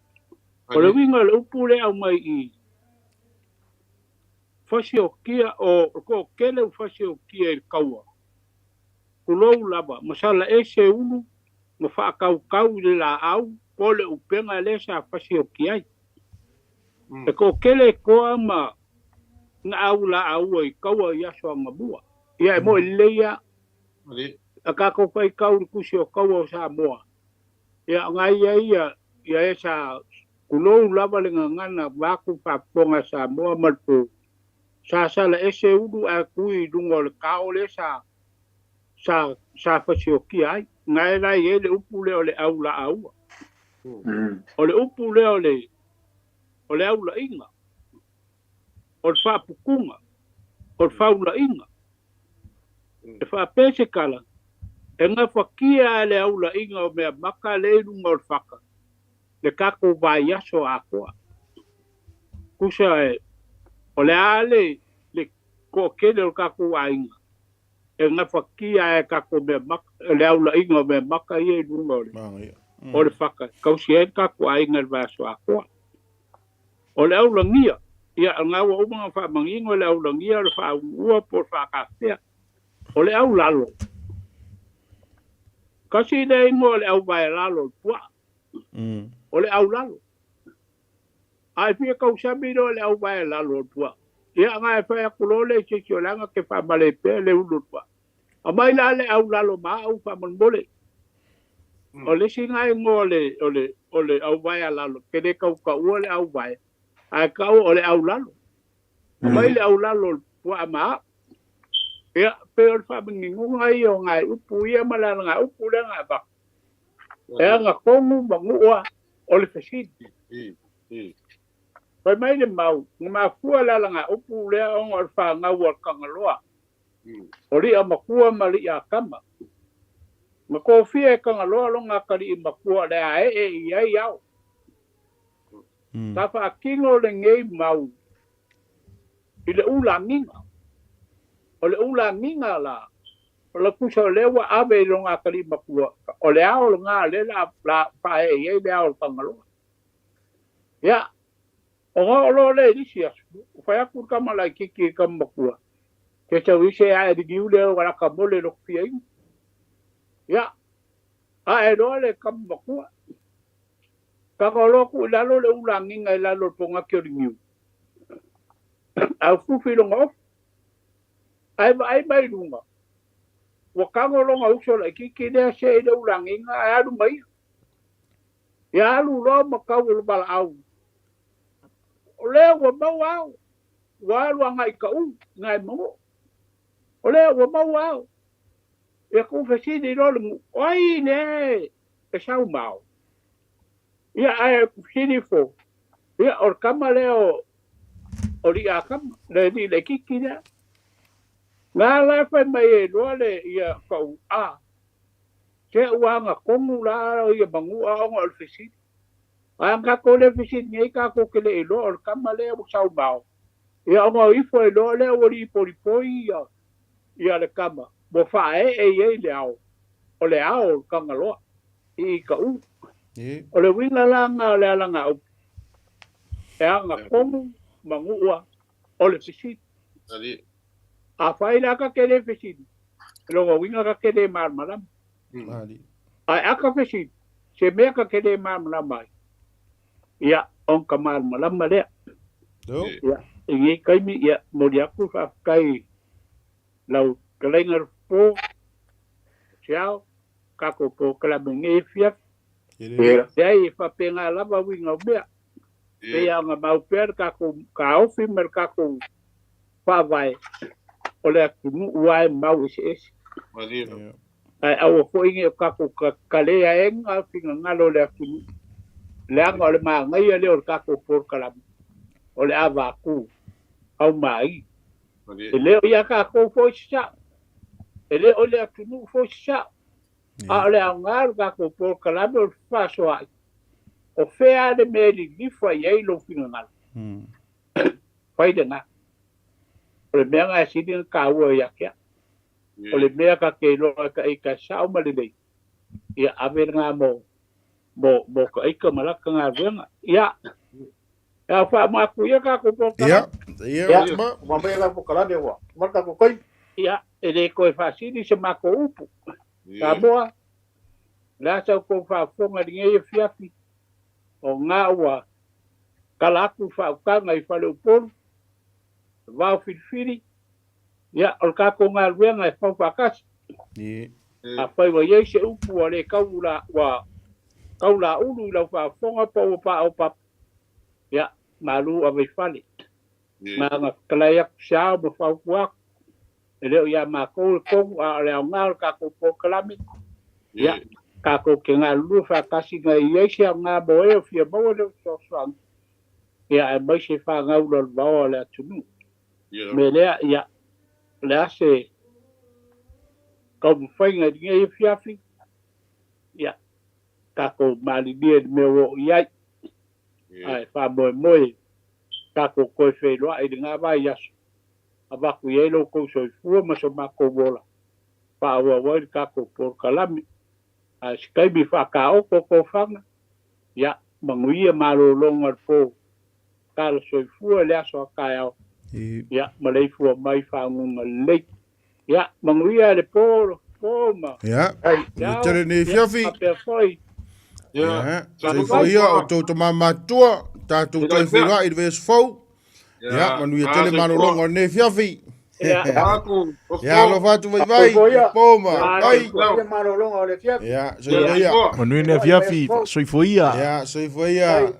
O le winga le upu le au mai i. Whasi o kia o ko kele u whasi o kia i kaua. Kulou lava. Masala e se unu. Ma whaakau kau le la au. Po le upenga le sa whasi o kia i. E ko kele koa ma. Nga au la au i kaua i aso a ngabua. Ia e mo i leia. A kako whai kau kusi o kaua o sa moa. Ia ngai ia e sa kulou lava le ngana waku whaponga sa moa malpo. Sa sala ese udu a kui dungo le kao le sa whasi ai. Ngai rai e le upu leo le au la aua. O le upu leo o le au la inga. O le whapukunga. O le whau la inga. E whapese kala. E ngā whakia le au la inga o mea maka le runga o le whaka. Le kako vai aso a koa. Kusa e, o le ale le ko kele o kako vai inga. E ngā whakia e kako mea maka, le au la inga o mea maka i e runga o le whaka. Kausi e kako a inga le vai aso a koa. O le au la ngia, ia ngā wa umanga whamangingo le au la ngia le wha ua po whakawhea. O le au lalo. Kasi le ingo le au vai lalo tua. O le au lalo. Ai pia kausami no le au vai lalo tua. Ia ngā e whai akulole se kiolanga ke whamale pe le unu tua. A mai la le au lalo maa au whamanmole. O le si ngai ingo o le au vai lalo. Ke le kau ka ua le au vai. Ai kau o le au lalo. A mai le au lalo tua maa. Ia, pe o whamingi ngunga i o ngai upu ia malana ngai upu le ngai bak. e anga kongu mangua o le fesiti pai mai le mau ma kua la nga upu le o ngol fa nga wa kangaloa o ri a makua mali a kama ma ko fie kangaloa lo nga kali makua le a ia iau ta fa kingo le ngei mau ile ula minga o le ula minga la o le kusa lewa ave lo nga kali makua o le ao nga le la fa ia le ao kangaloa ya o lo le disia fa ya ku kama la kiki kama makua ke cha wi se ai di ule wala ka mole lo fie ya a e lo le kama makua ka ko lo ku la lo le ula minga la lo ponga ke ringu a fu fi lo ngof ai mai lunga wa ka ngo lo ngau so la kiki de se le ula minga a lu mai ya lu lo ma ka lu bal au ole wa mau wa lu ngai ka ngai mo ole wa mau e ku fa si di lo oi ne e sau mau ya ai si di fo ya or kamale o ri akam le di le kiki ya la la fa mai lo le ya ka a ke wa nga komu la ya bangu a ngol fa si anga ko le fisit ngai ka ko ke le lo or kamale o sau bao ya ngo i fo lo le o ri poi ya le kama bo fa e le ao o le ao kangalo i ka o le winga langa le langa o e anga komu mangua o le fisit a fai la ka ke le fisit lo winga ka ke le marmalam ai aka fisit se me ka ke le marmalam mai ya on kamal malam male ya ngi kai mi ya modia ku fa kai lau kalengar po ciao ka ko po kala ngi fia ya i fa penga la ba winga be ya nga mau per ka ko ka o fi mer ka ko fa vai ole ku wai mau es ai au fo ngi ka ko kale ya en a finga ngalo le ku le anga le ma ngai le o ka ko por kala o le ava ku au mai ele o ya ka ko fo cha ele o le atu fo cha a le anga ka ko por kala do fa so ai o fea de meri di fa ye lo final fai de na o le mea si din ka o ya kia o le mea ka ke lo ka e ka sa o ma le dei ia ave nga mo ka ika malaka nga venga ya fa ma ku ya ka ko po
ya
ma me la po kala de wa marka ko kai
ya ele ko fa si di se ma ko upu ka boa la sa ko fa fonga di ngai fiafi o nga wa kala ku fa ka ngai fa le por va filfiri ya o ka ko nga venga fa fa kas a pa wa ye se upu ale ka wa kaula ulu la fa fonga po pa o pa ya malu a fali ma nga kala ya sha bo fa kwa ele ya ma ko a le nga ka ko po kalami ya ka ko ke nga lu fa kasi nga ye se nga bo e fi bo le so so ya ba se fa nga u lo ba la tunu me le ya le se ko fa nga ye fi ya kako mali dia me wo ia ai fa moi kako ko fe lo ai dinga ba ya aba ku ye lo ko so fu ma so ma ko bola pa wo kako por kalami a skai bi fa ka o ko fanga ya manguia malo longa fo kal so fu le so ka ya ma le fu mai fa ngun le ya manguia le por ma
ya tere ni fiafi ya so foi o to mama tua ta tu kai fua i ves fo ya manu ia tele mano longo ne fiafi ya lo fatu vai poma ai
mano longo le fiafi
ya so ia
manu ne fiafi so foi
ya so foi